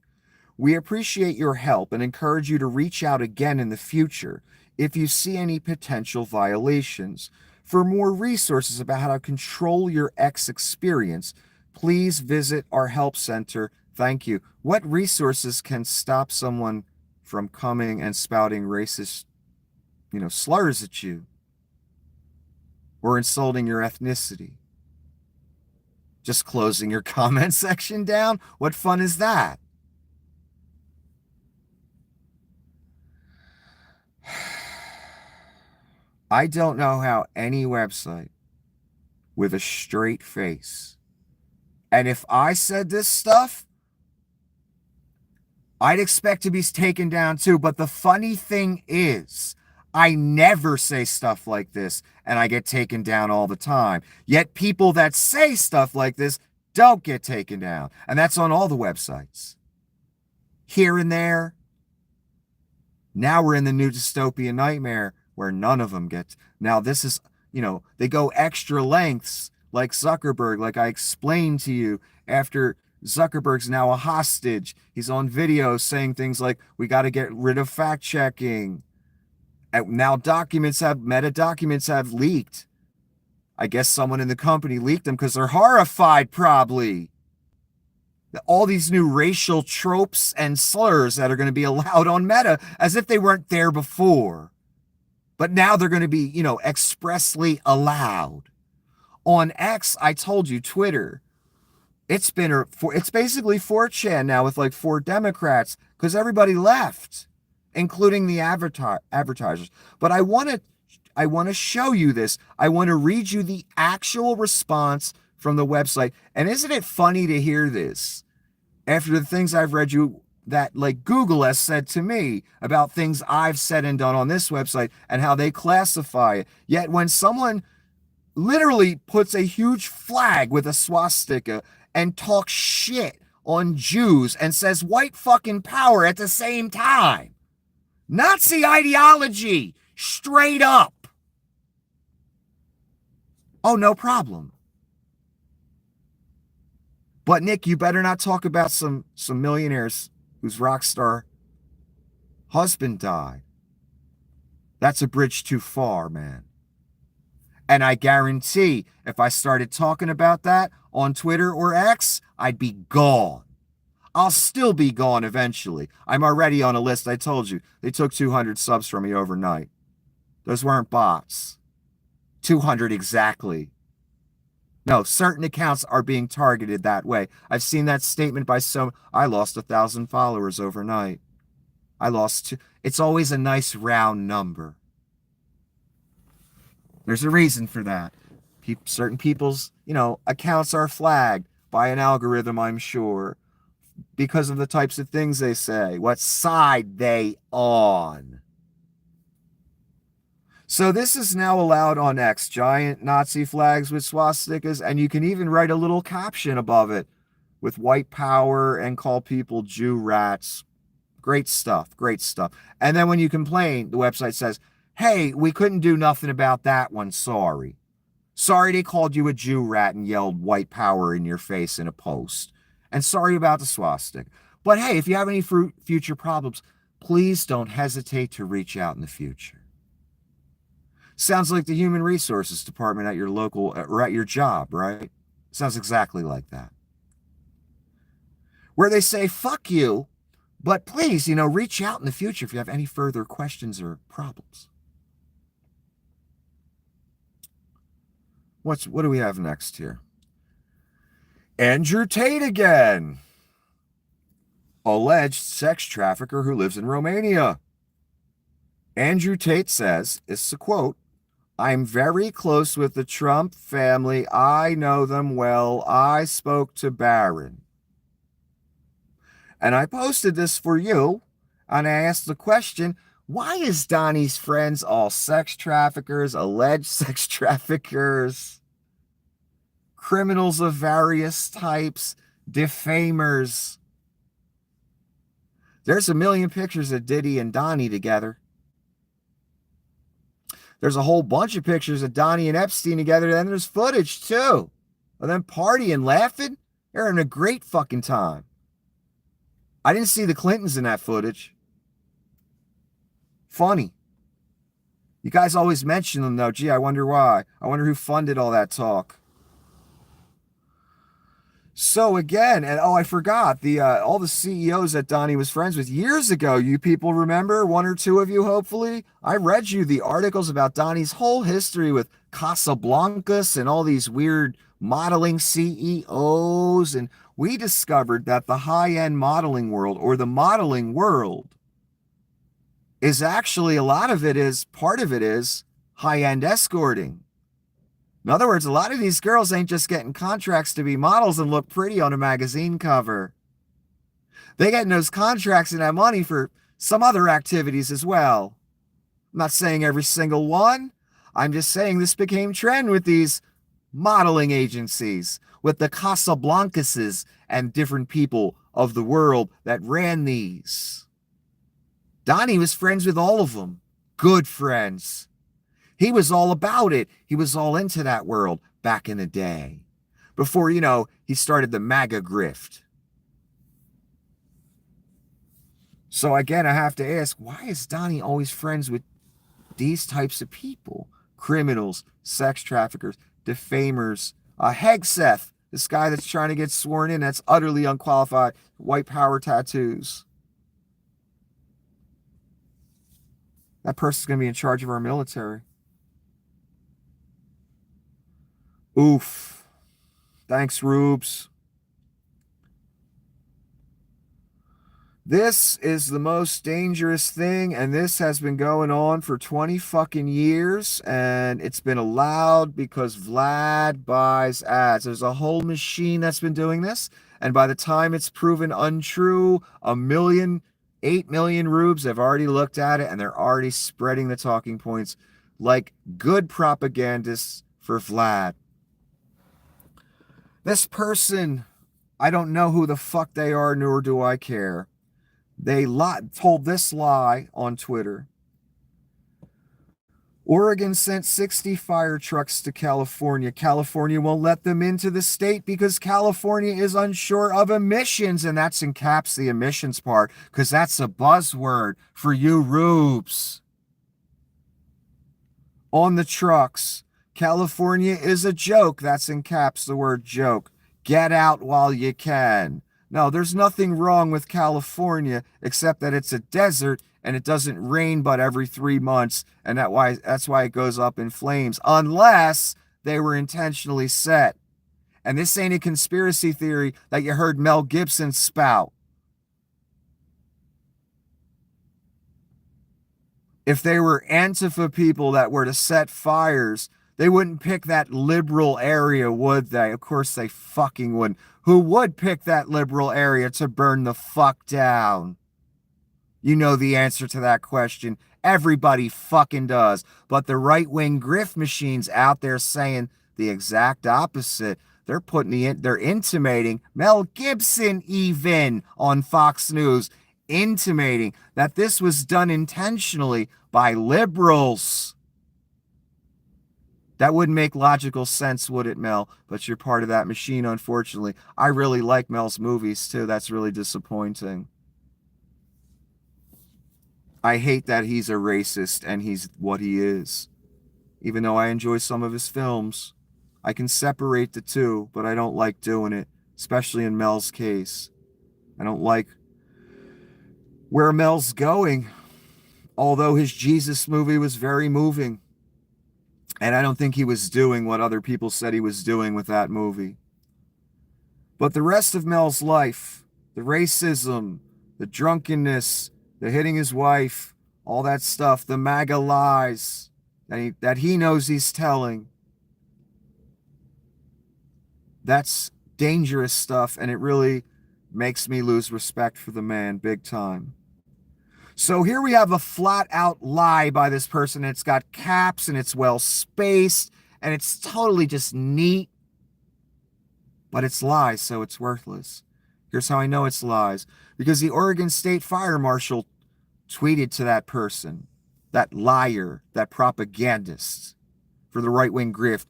Speaker 2: We appreciate your help and encourage you to reach out again in the future if you see any potential violations. For more resources about how to control your X experience, please visit our help center. Thank you. What resources can stop someone from coming and spouting racist, slurs at you or insulting your ethnicity? Just closing your comment section down? What fun is that? I don't know how any website with a straight face, and if I said this stuff, I'd expect to be taken down too. But the funny thing is, I never say stuff like this, and I get taken down all the time. Yet people that say stuff like this don't get taken down. And that's on all the websites. Here and there. Now we're in the new dystopian nightmare where none of them get. Now this is, they go extra lengths like Zuckerberg, like I explained to you. After Zuckerberg's now a hostage, he's on video saying things like, we got to get rid of fact checking. And now meta documents have leaked. I guess someone in the company leaked them because they're horrified, probably. All these new racial tropes and slurs that are going to be allowed on Meta, as if they weren't there before. But now they're going to be, expressly allowed. On X, I told you, Twitter, it's basically 4chan now with like 4 Democrats because everybody left, including the advertisers. But I want to show you this. I want to read you the actual response from the website. And isn't it funny to hear this after the things I've read you that like Google has said to me about things I've said and done on this website and how they classify it. Yet when someone literally puts a huge flag with a swastika and talks shit on Jews and says white fucking power at the same time, Nazi ideology, straight up. Oh, no problem. But Nick, you better not talk about some millionaires whose rock star husband died. That's a bridge too far, man. And I guarantee if I started talking about that on Twitter or X, I'd be gone. I'll still be gone eventually. I'm already on a list. I told you, they took 200 subs from me overnight. Those weren't bots. 200 exactly. No, certain accounts are being targeted that way. I've seen that statement by I lost 1,000 followers overnight. I lost 2. It's always a nice round number. There's a reason for that. Certain people's, accounts are flagged by an algorithm, I'm sure, because of the types of things they say, what side they on. So this is now allowed on X, giant Nazi flags with swastikas, and you can even write a little caption above it with white power and call people Jew rats. Great stuff, great stuff. And then when you complain, the website says, hey, we couldn't do nothing about that one, sorry. Sorry they called you a Jew rat and yelled white power in your face in a post. And sorry about the swastika. But hey, if you have any future problems, please don't hesitate to reach out in the future. Sounds like the human resources department at your local or at your job, right? Sounds exactly like that. Where they say, fuck you, but please, reach out in the future if you have any further questions or problems. What do we have next here? Andrew Tate again. Alleged sex trafficker who lives in Romania. Andrew Tate says, it's a quote, I'm very close with the Trump family. I know them well. I spoke to Barron. And I posted this for you, and I asked the question, why is Donnie's friends all sex traffickers, alleged sex traffickers, criminals of various types, defamers? There's a million pictures of Diddy and Donnie together. There's a whole bunch of pictures of Donnie and Epstein together. Then there's footage, too, of them partying, laughing. They're having a great fucking time. I didn't see the Clintons in that footage. Funny. You guys always mention them, though. Gee, I wonder why. I wonder who funded all that talk. So again, and I forgot, all the CEOs that Donnie was friends with years ago, you people remember, one or two of you hopefully, I read you the articles about Donnie's whole history with Casablancas and all these weird modeling CEOs, and we discovered that the high-end modeling world, or the modeling world, is actually, part of it is high-end escorting. In other words, a lot of these girls ain't just getting contracts to be models and look pretty on a magazine cover. They getting those contracts and that money for some other activities as well. I'm not saying every single one. I'm just saying this became trend with these modeling agencies, with the Casablancases and different people of the world that ran these. Donnie was friends with all of them. Good friends. He was all about it. He was all into that world back in the day. Before, he started the MAGA grift. So again, I have to ask, why is Donnie always friends with these types of people? Criminals, sex traffickers, defamers, Hegseth, this guy that's trying to get sworn in, that's utterly unqualified, white power tattoos. That person's going to be in charge of our military. Oof. Thanks, Rubes. This is the most dangerous thing, and this has been going on for 20 fucking years, and it's been allowed because Vlad buys ads. There's a whole machine that's been doing this, and by the time it's proven untrue, 8 million rubes have already looked at it, and they're already spreading the talking points like good propagandists for Vlad. This person, I don't know who the fuck they are, nor do I care. They told this lie on Twitter. Oregon sent 60 fire trucks to California. California won't let them into the state because California is unsure of emissions. And that's in caps, the emissions part, because that's a buzzword for you rubes. On the trucks, California is a joke. That's in caps, the word joke. Get out while you can. No, there's nothing wrong with California except that it's a desert and it doesn't rain but every 3 months, and that's why it goes up in flames, unless they were intentionally set. And this ain't a conspiracy theory that you heard Mel Gibson spout. If they were Antifa people that were to set fires, they wouldn't pick that liberal area, would they? Of course they fucking wouldn't. Who would pick that liberal area to burn the fuck down? You know the answer to that question. Everybody fucking does. But the right-wing grift machines out there saying the exact opposite. They're intimating, Mel Gibson even on Fox News, intimating that this was done intentionally by liberals. That wouldn't make logical sense, would it, Mel? But you're part of that machine, unfortunately. I really like Mel's movies, too. That's really disappointing. I hate that he's a racist and he's what he is. Even though I enjoy some of his films, I can separate the two, but I don't like doing it, especially in Mel's case. I don't like where Mel's going, although his Jesus movie was very moving. And I don't think he was doing what other people said he was doing with that movie. But the rest of Mel's life, the racism, the drunkenness, the hitting his wife, all that stuff, the MAGA lies that he knows he's telling, that's dangerous stuff, and it really makes me lose respect for the man big time. So here we have a flat out lie by this person. It's got caps and it's well spaced and it's totally just neat. But it's lies, so it's worthless. Here's how I know it's lies. Because the Oregon State Fire Marshal tweeted to that person, that liar, that propagandist for the right-wing grift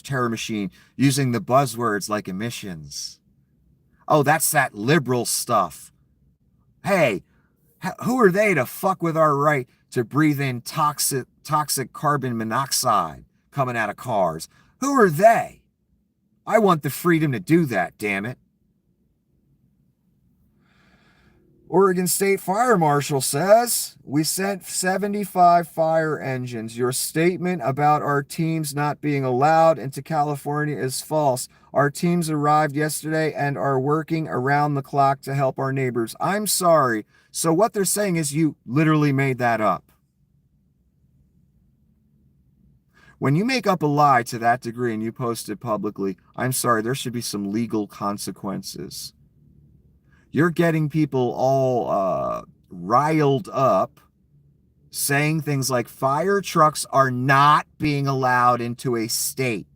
Speaker 2: / terror machine, using the buzzwords like emissions. Oh, that's that liberal stuff. Hey, who are they to fuck with our right to breathe in toxic carbon monoxide coming out of cars? Who are they? I want the freedom to do that, damn it. Oregon State Fire Marshal says, we sent 75 fire engines. Your statement about our teams not being allowed into California is false. Our teams arrived yesterday and are working around the clock to help our neighbors. I'm sorry. So what they're saying is you literally made that up. When you make up a lie to that degree and you post it publicly, I'm sorry, there should be some legal consequences. You're getting people all riled up, saying things like fire trucks are not being allowed into a state.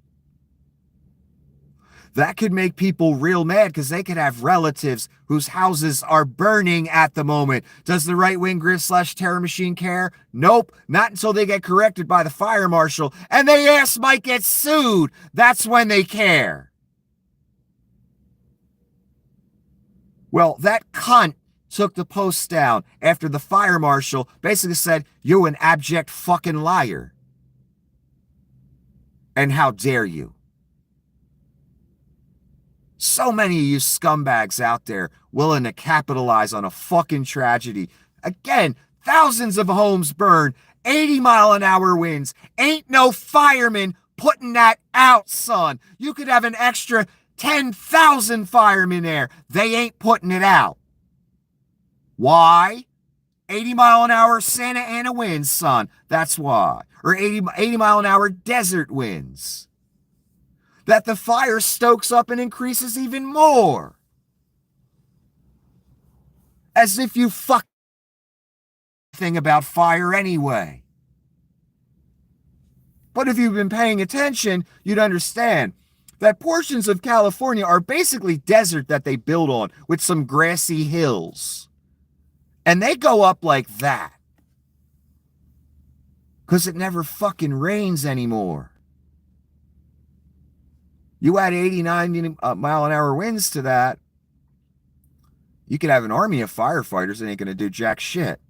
Speaker 2: That could make people real mad because they could have relatives whose houses are burning at the moment. Does the right-wing grift / terror machine care? Nope, not until they get corrected by the fire marshal and their ass might get sued. That's when they care. Well, that cunt took the post down after the fire marshal basically said, you're an abject fucking liar. And how dare you? So many of you scumbags out there willing to capitalize on a fucking tragedy. Again, thousands of homes burned, 80-mile-an-hour winds. Ain't no fireman putting that out, son. You could have an extra 10,000 firemen there. They ain't putting it out. Why? 80-mile-an-hour Santa Ana winds, son. That's why. Or 80-mile-an-hour desert winds. That the fire stokes up and increases even more. As if you fuck thing about fire anyway. But if you've been paying attention, you'd understand that portions of California are basically desert that they build on with some grassy hills. And they go up like that. Because it never fucking rains anymore. You add 80, 90 mile an hour winds to that, you could have an army of firefighters that ain't going to do jack shit.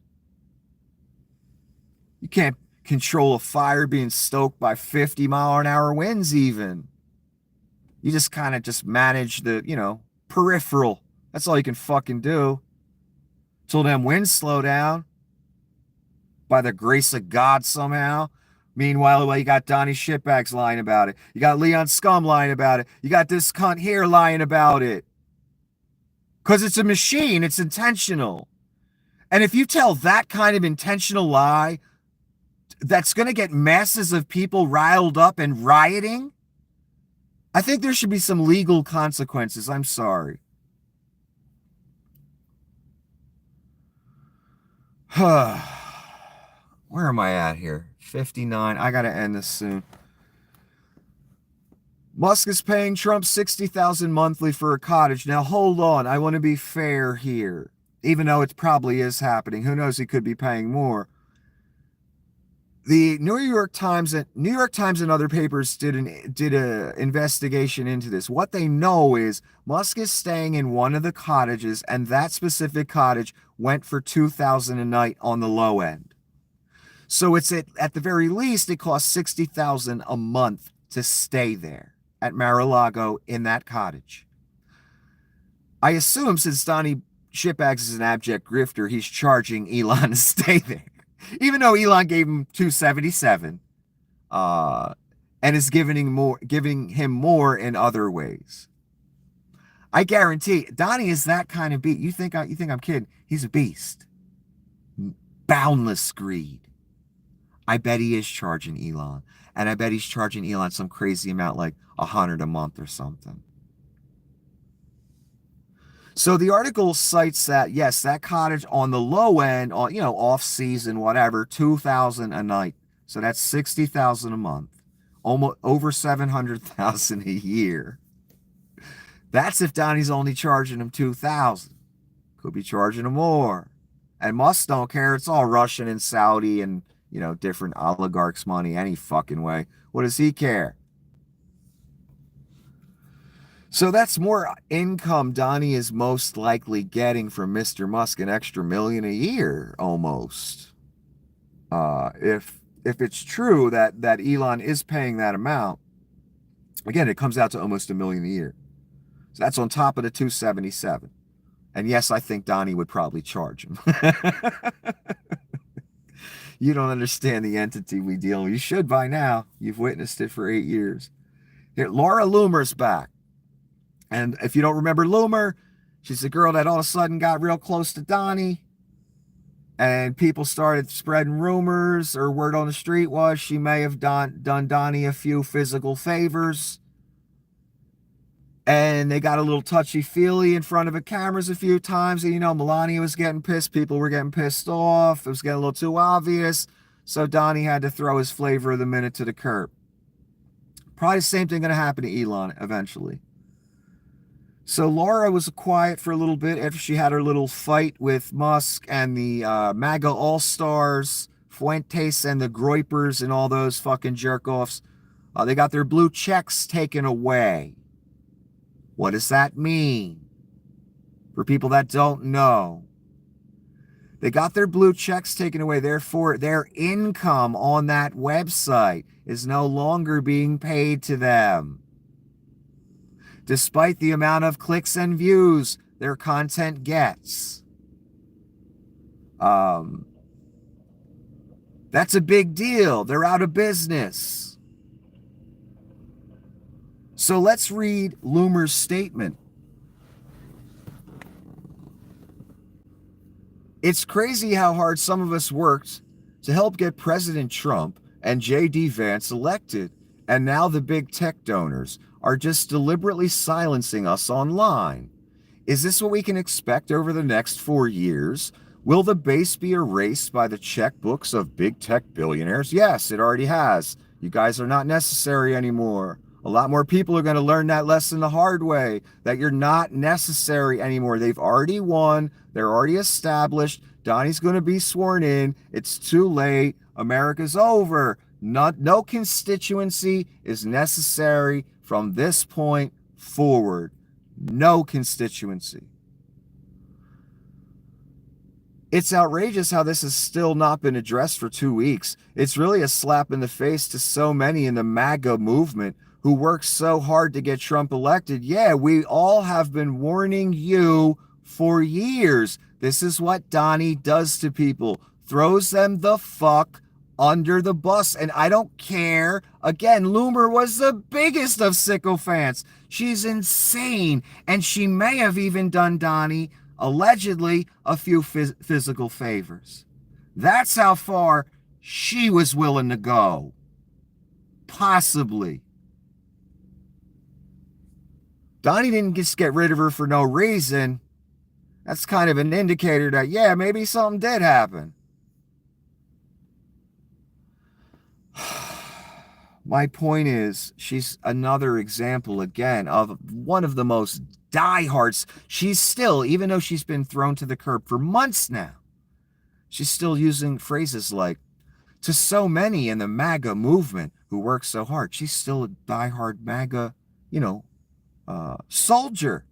Speaker 2: You can't control a fire being stoked by 50-mile-an-hour winds even. You just kind of just manage the, peripheral. That's all you can fucking do. Till them winds slow down. By the grace of God somehow. Meanwhile, you got Donnie Shitbags lying about it. You got Leon Scum lying about it. You got this cunt here lying about it. Because it's a machine. It's intentional. And if you tell that kind of intentional lie, that's going to get masses of people riled up and rioting, I think there should be some legal consequences. I'm sorry. Where am I at here? 59. I got to end this soon. Musk is paying Trump $60,000 monthly for a cottage. Now, hold on. I want to be fair here. Even though it probably is happening. Who knows? He could be paying more. The New York Times and other papers did a investigation into this. What they know is Musk is staying in one of the cottages, and that specific cottage went for $2,000 a night on the low end. So it's at the very least it costs $60,000 a month to stay there at Mar-a-Lago in that cottage. I assume since Donnie Shitbags is an abject grifter, he's charging Elon to stay there. Even though Elon gave him $277, and is giving him more in other ways. I guarantee Donnie is that kind of beast. You think I'm kidding? He's a beast. Boundless greed. I bet he is charging Elon, and I bet he's charging Elon some crazy amount, like $100 a month or something. So the article cites that, yes, that cottage on the low end, off season, whatever, $2,000 a night. So that's $60,000 a month, almost over $700,000 a year. That's if Donnie's only charging him $2,000. Could be charging him more. And Musk don't care. It's all Russian and Saudi and, different oligarchs' money any fucking way. What does he care? So that's more income Donnie is most likely getting from Mr. Musk, an extra $1 million a year almost. If it's true that Elon is paying that amount, again, it comes out to almost $1 million a year. So that's on top of the 277. And yes, I think Donnie would probably charge him. You don't understand the entity we deal with. You should by now. You've witnessed it for 8 years. Here, Laura Loomer's back. And if you don't remember Loomer, she's the girl that all of a sudden got real close to Donnie. And people started spreading rumors, or word on the street was she may have done Donnie a few physical favors. And they got a little touchy-feely in front of the cameras a few times. And, Melania was getting pissed. People were getting pissed off. It was getting a little too obvious. So Donnie had to throw his flavor of the minute to the curb. Probably the same thing going to happen to Elon eventually. So Laura was quiet for a little bit after she had her little fight with Musk and the MAGA All-Stars, Fuentes and the Groypers and all those fucking jerk-offs. They got their blue checks taken away. What does that mean? For people that don't know. They got their blue checks taken away. Therefore, their income on that website is no longer being paid to them. Despite the amount of clicks and views their content gets. That's a big deal. They're out of business. So let's read Loomer's statement. It's crazy how hard some of us worked to help get President Trump and J.D. Vance elected, and now the big tech donors are just deliberately silencing us online. Is this what we can expect over the next 4 years? Will the base be erased by the checkbooks of big tech billionaires? Yes, it already has. You guys are not necessary anymore. A lot more people are going to learn that lesson the hard way, that you're not necessary anymore. They've already won. They're already established. Donnie's going to be sworn in. It's too late. America's over. No constituency is necessary from this point forward. No constituency. It's outrageous how this has still not been addressed for 2 weeks. It's really a slap in the face to so many in the MAGA movement who worked so hard to get Trump elected. Yeah, we all have been warning you for years. This is what Donnie does to people. Throws them the fuck under the bus. And I don't care. Again, Loomer was the biggest of sycophants. She's insane. And she may have even done Donnie, allegedly, a few physical favors. That's how far she was willing to go. Possibly. Donnie didn't just get rid of her for no reason. That's kind of an indicator that, yeah, maybe something did happen. My point is, she's another example again of one of the most diehards. She's still, even though she's been thrown to the curb for months now, she's still using phrases like, to so many in the MAGA movement who work so hard, she's still a diehard MAGA, soldier,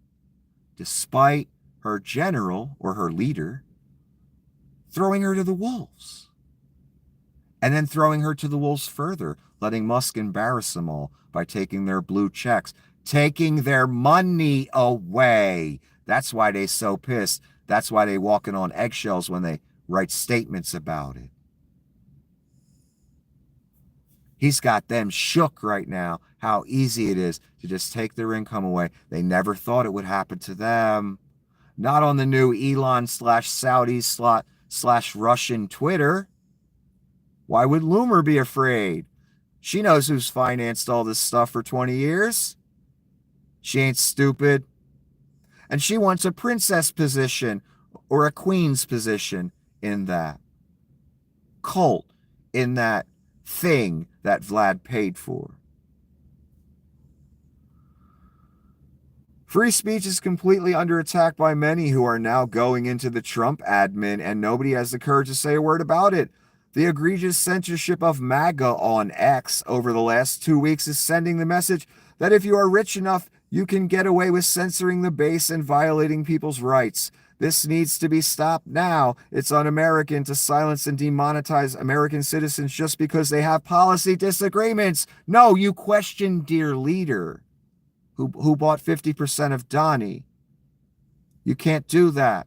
Speaker 2: despite her general or her leader throwing her to the wolves. And then throwing her to the wolves further, letting Musk embarrass them all by taking their blue checks, taking their money away. That's why they so pissed. That's why they walking on eggshells when they write statements about it. He's got them shook right now, how easy it is to just take their income away. They never thought it would happen to them. Not on the new Elon /Saudi/Russian Twitter. Why would Loomer be afraid? She knows who's financed all this stuff for 20 years. She ain't stupid. And she wants a princess position or a queen's position in that cult, in that thing that Vlad paid for. Free speech is completely under attack by many who are now going into the Trump admin, and nobody has the courage to say a word about it. The egregious censorship of MAGA on X over the last 2 weeks is sending the message that if you are rich enough, you can get away with censoring the base and violating people's rights. This needs to be stopped now. It's un-American to silence and demonetize American citizens just because they have policy disagreements. No, you question dear leader who bought 50% of Donnie. You can't do that.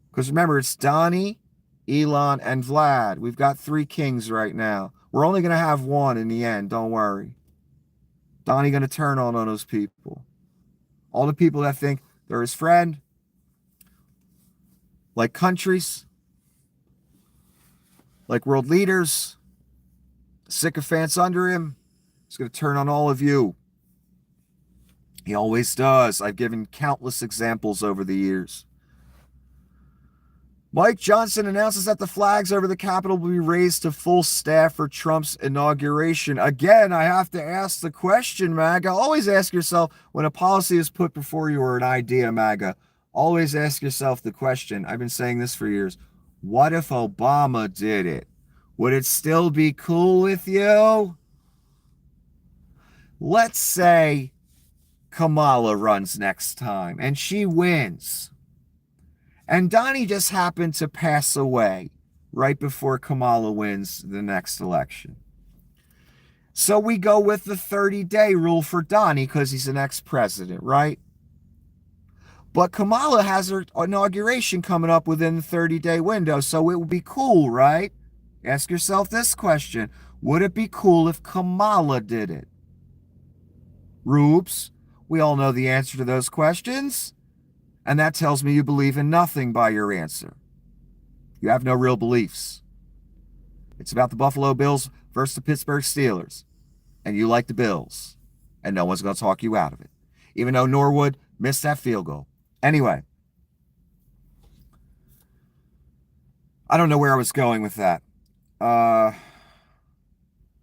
Speaker 2: Because remember, it's Donnie, Elon, and Vlad. We've got 3 kings right now. We're only going to have one in the end. Don't worry. Donnie going to turn on those people. All the people that think they're his friend, like countries, like world leaders, sycophants under him. He's going to turn on all of you. He always does. I've given countless examples over the years. Mike Johnson announces that the flags over the Capitol will be raised to full staff for Trump's inauguration. Again, I have to ask the question, MAGA. Always ask yourself, when a policy is put before you or an idea, MAGA, always ask yourself the question. I've been saying this for years. What if Obama did it? Would it still be cool with you? Let's say Kamala runs next time and she wins. And Donnie just happened to pass away right before Kamala wins the next election. So we go with the 30-day rule for Donnie because he's an ex-president, right? But Kamala has her inauguration coming up within the 30-day window, so it would be cool, right? Ask yourself this question. Would it be cool if Kamala did it? Rubes, we all know the answer to those questions. And that tells me you believe in nothing by your answer. You have no real beliefs. It's about the Buffalo Bills versus the Pittsburgh Steelers. And you like the Bills. And no one's going to talk you out of it. Even though Norwood missed that field goal. Anyway. I don't know where I was going with that.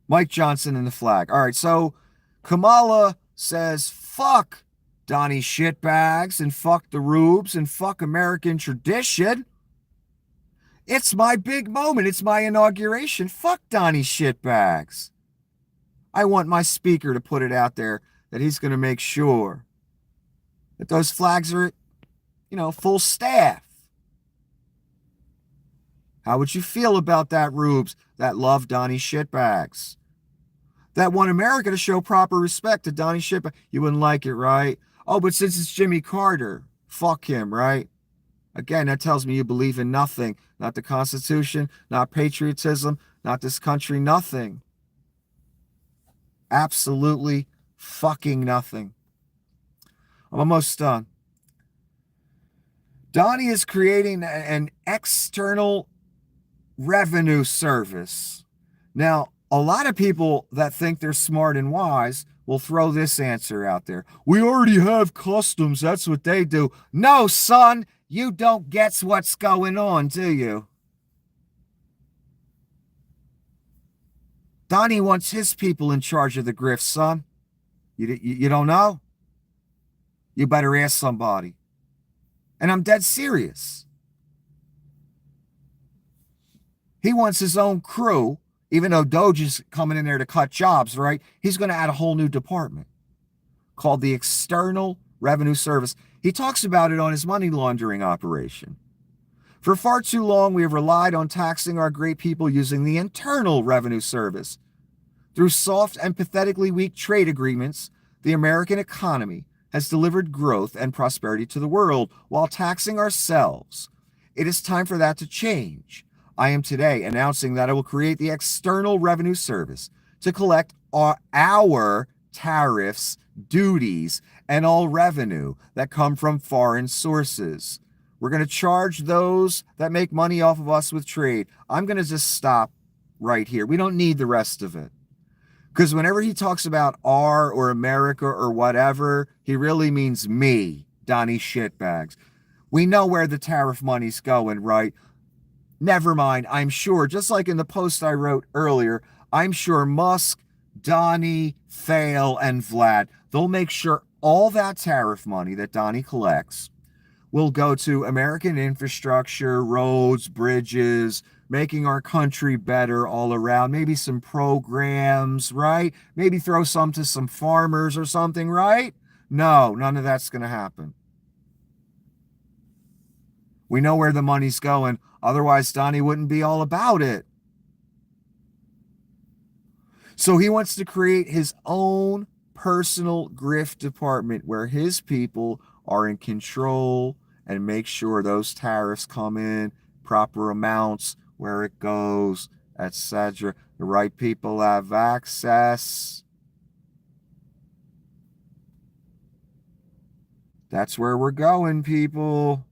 Speaker 2: Mike Johnson and the flag. All right, so Kamala says, fuck Donnie shitbags and fuck the rubes and fuck American tradition. It's my big moment. It's my inauguration. Fuck Donnie shitbags. I want my speaker to put it out there that he's going to make sure that those flags are, full staff. How would you feel about that, rubes, that love Donnie shitbags? That want America to show proper respect to Donnie shitbags. You wouldn't like it, right? Oh, but since it's Jimmy Carter, fuck him, right? Again, that tells me you believe in nothing. Not the Constitution, not patriotism, not this country, nothing. Absolutely fucking nothing. I'm almost done. Donnie is creating an external revenue service. Now, a lot of people that think they're smart and wise will throw this answer out there. We already have customs. That's what they do. No, son, you don't get what's going on, do you? Donnie wants his people in charge of the grift, son. You don't know? You better ask somebody. And I'm dead serious. He wants his own crew, even though Doge is coming in there to cut jobs, right? He's going to add a whole new department called the External Revenue Service. He talks about it on his money laundering operation. For far too long, we have relied on taxing our great people using the Internal Revenue Service. Through soft and pathetically weak trade agreements, the American economy has delivered growth and prosperity to the world while taxing ourselves. It is time for that to change. I am today announcing that I will create the External Revenue Service to collect our tariffs, duties, and all revenue that come from foreign sources. We're going to charge those that make money off of us with trade. I'm going to just stop right here. We don't need the rest of it. Because whenever he talks about our or America or whatever, he really means me, Donnie Shitbags. We know where the tariff money's going, right? Never mind, I'm sure, just like in the post I wrote earlier, I'm sure Musk, Donnie, Thale, and Vlad, they'll make sure all that tariff money that Donnie collects will go to American infrastructure, roads, bridges, making our country better all around. Maybe some programs, right? Maybe throw some to some farmers or something, right? No, none of that's going to happen. We know where the money's going. Otherwise, Donnie wouldn't be all about it. So he wants to create his own personal grift department where his people are in control and make sure those tariffs come in, proper amounts, where it goes, etc. The right people have access. That's where we're going, people.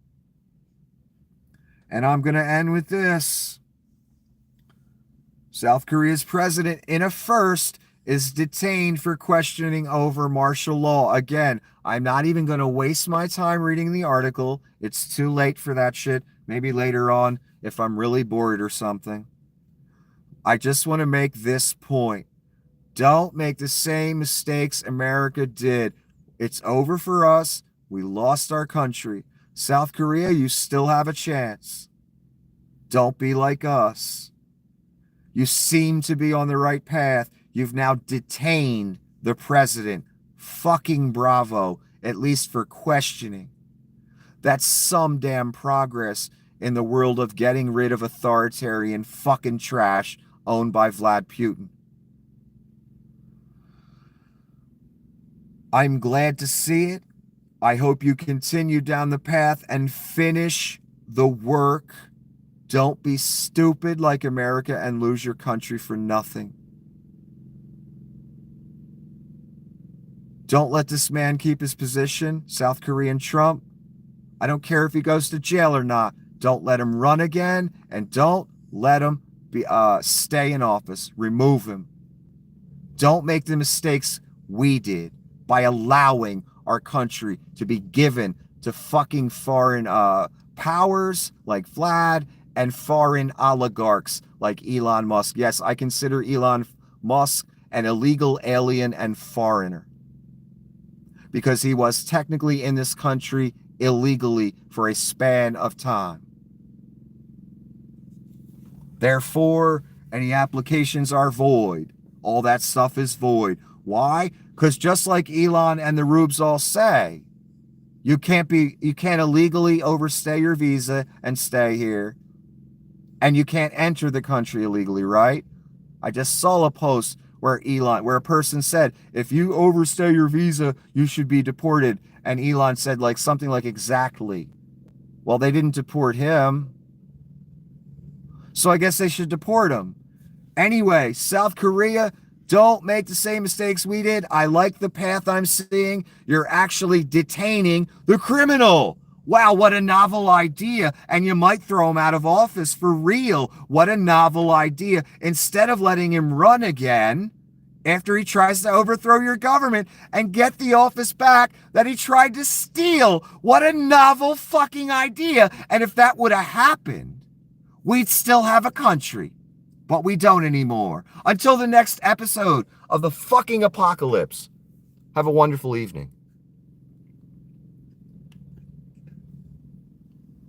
Speaker 2: And I'm going to end with this. South Korea's president, in a first, is detained for questioning over martial law. Again, I'm not even going to waste my time reading the article. It's too late for that shit. Maybe later on if I'm really bored or something. I just want to make this point. Don't make the same mistakes America did. It's over for us. We lost our country. South Korea, you still have a chance. Don't be like us. You seem to be on the right path. You've now detained the president. Fucking bravo, at least for questioning. That's some damn progress in the world of getting rid of authoritarian fucking trash owned by Vlad Putin. I'm glad to see it. I hope you continue down the path and finish the work. Don't be stupid like America and lose your country for nothing. Don't let this man keep his position, South Korean Trump. I don't care if he goes to jail or not. Don't let him run again, and don't let him stay in office. Remove him. Don't make the mistakes we did by allowing our country to be given to fucking foreign powers like Vlad and foreign oligarchs like Elon Musk. Yes, I consider Elon Musk an illegal alien and foreigner because he was technically in this country illegally for a span of time. Therefore, any applications are void. All that stuff is void. Why? Because just like Elon and the Rubes all say, you can't illegally overstay your visa and stay here. And you can't enter the country illegally, right? I just saw a post where a person said, if you overstay your visa, you should be deported. And Elon said something like exactly. Well, they didn't deport him. So I guess they should deport him. Anyway, South Korea, don't make the same mistakes we did. I like the path I'm seeing. You're actually detaining the criminal. Wow, what a novel idea. And you might throw him out of office for real. What a novel idea. Instead of letting him run again after he tries to overthrow your government and get the office back that he tried to steal. What a novel fucking idea. And if that would have happened, we'd still have a country. but we don't anymore. Until the next episode of the fucking apocalypse, have a wonderful evening.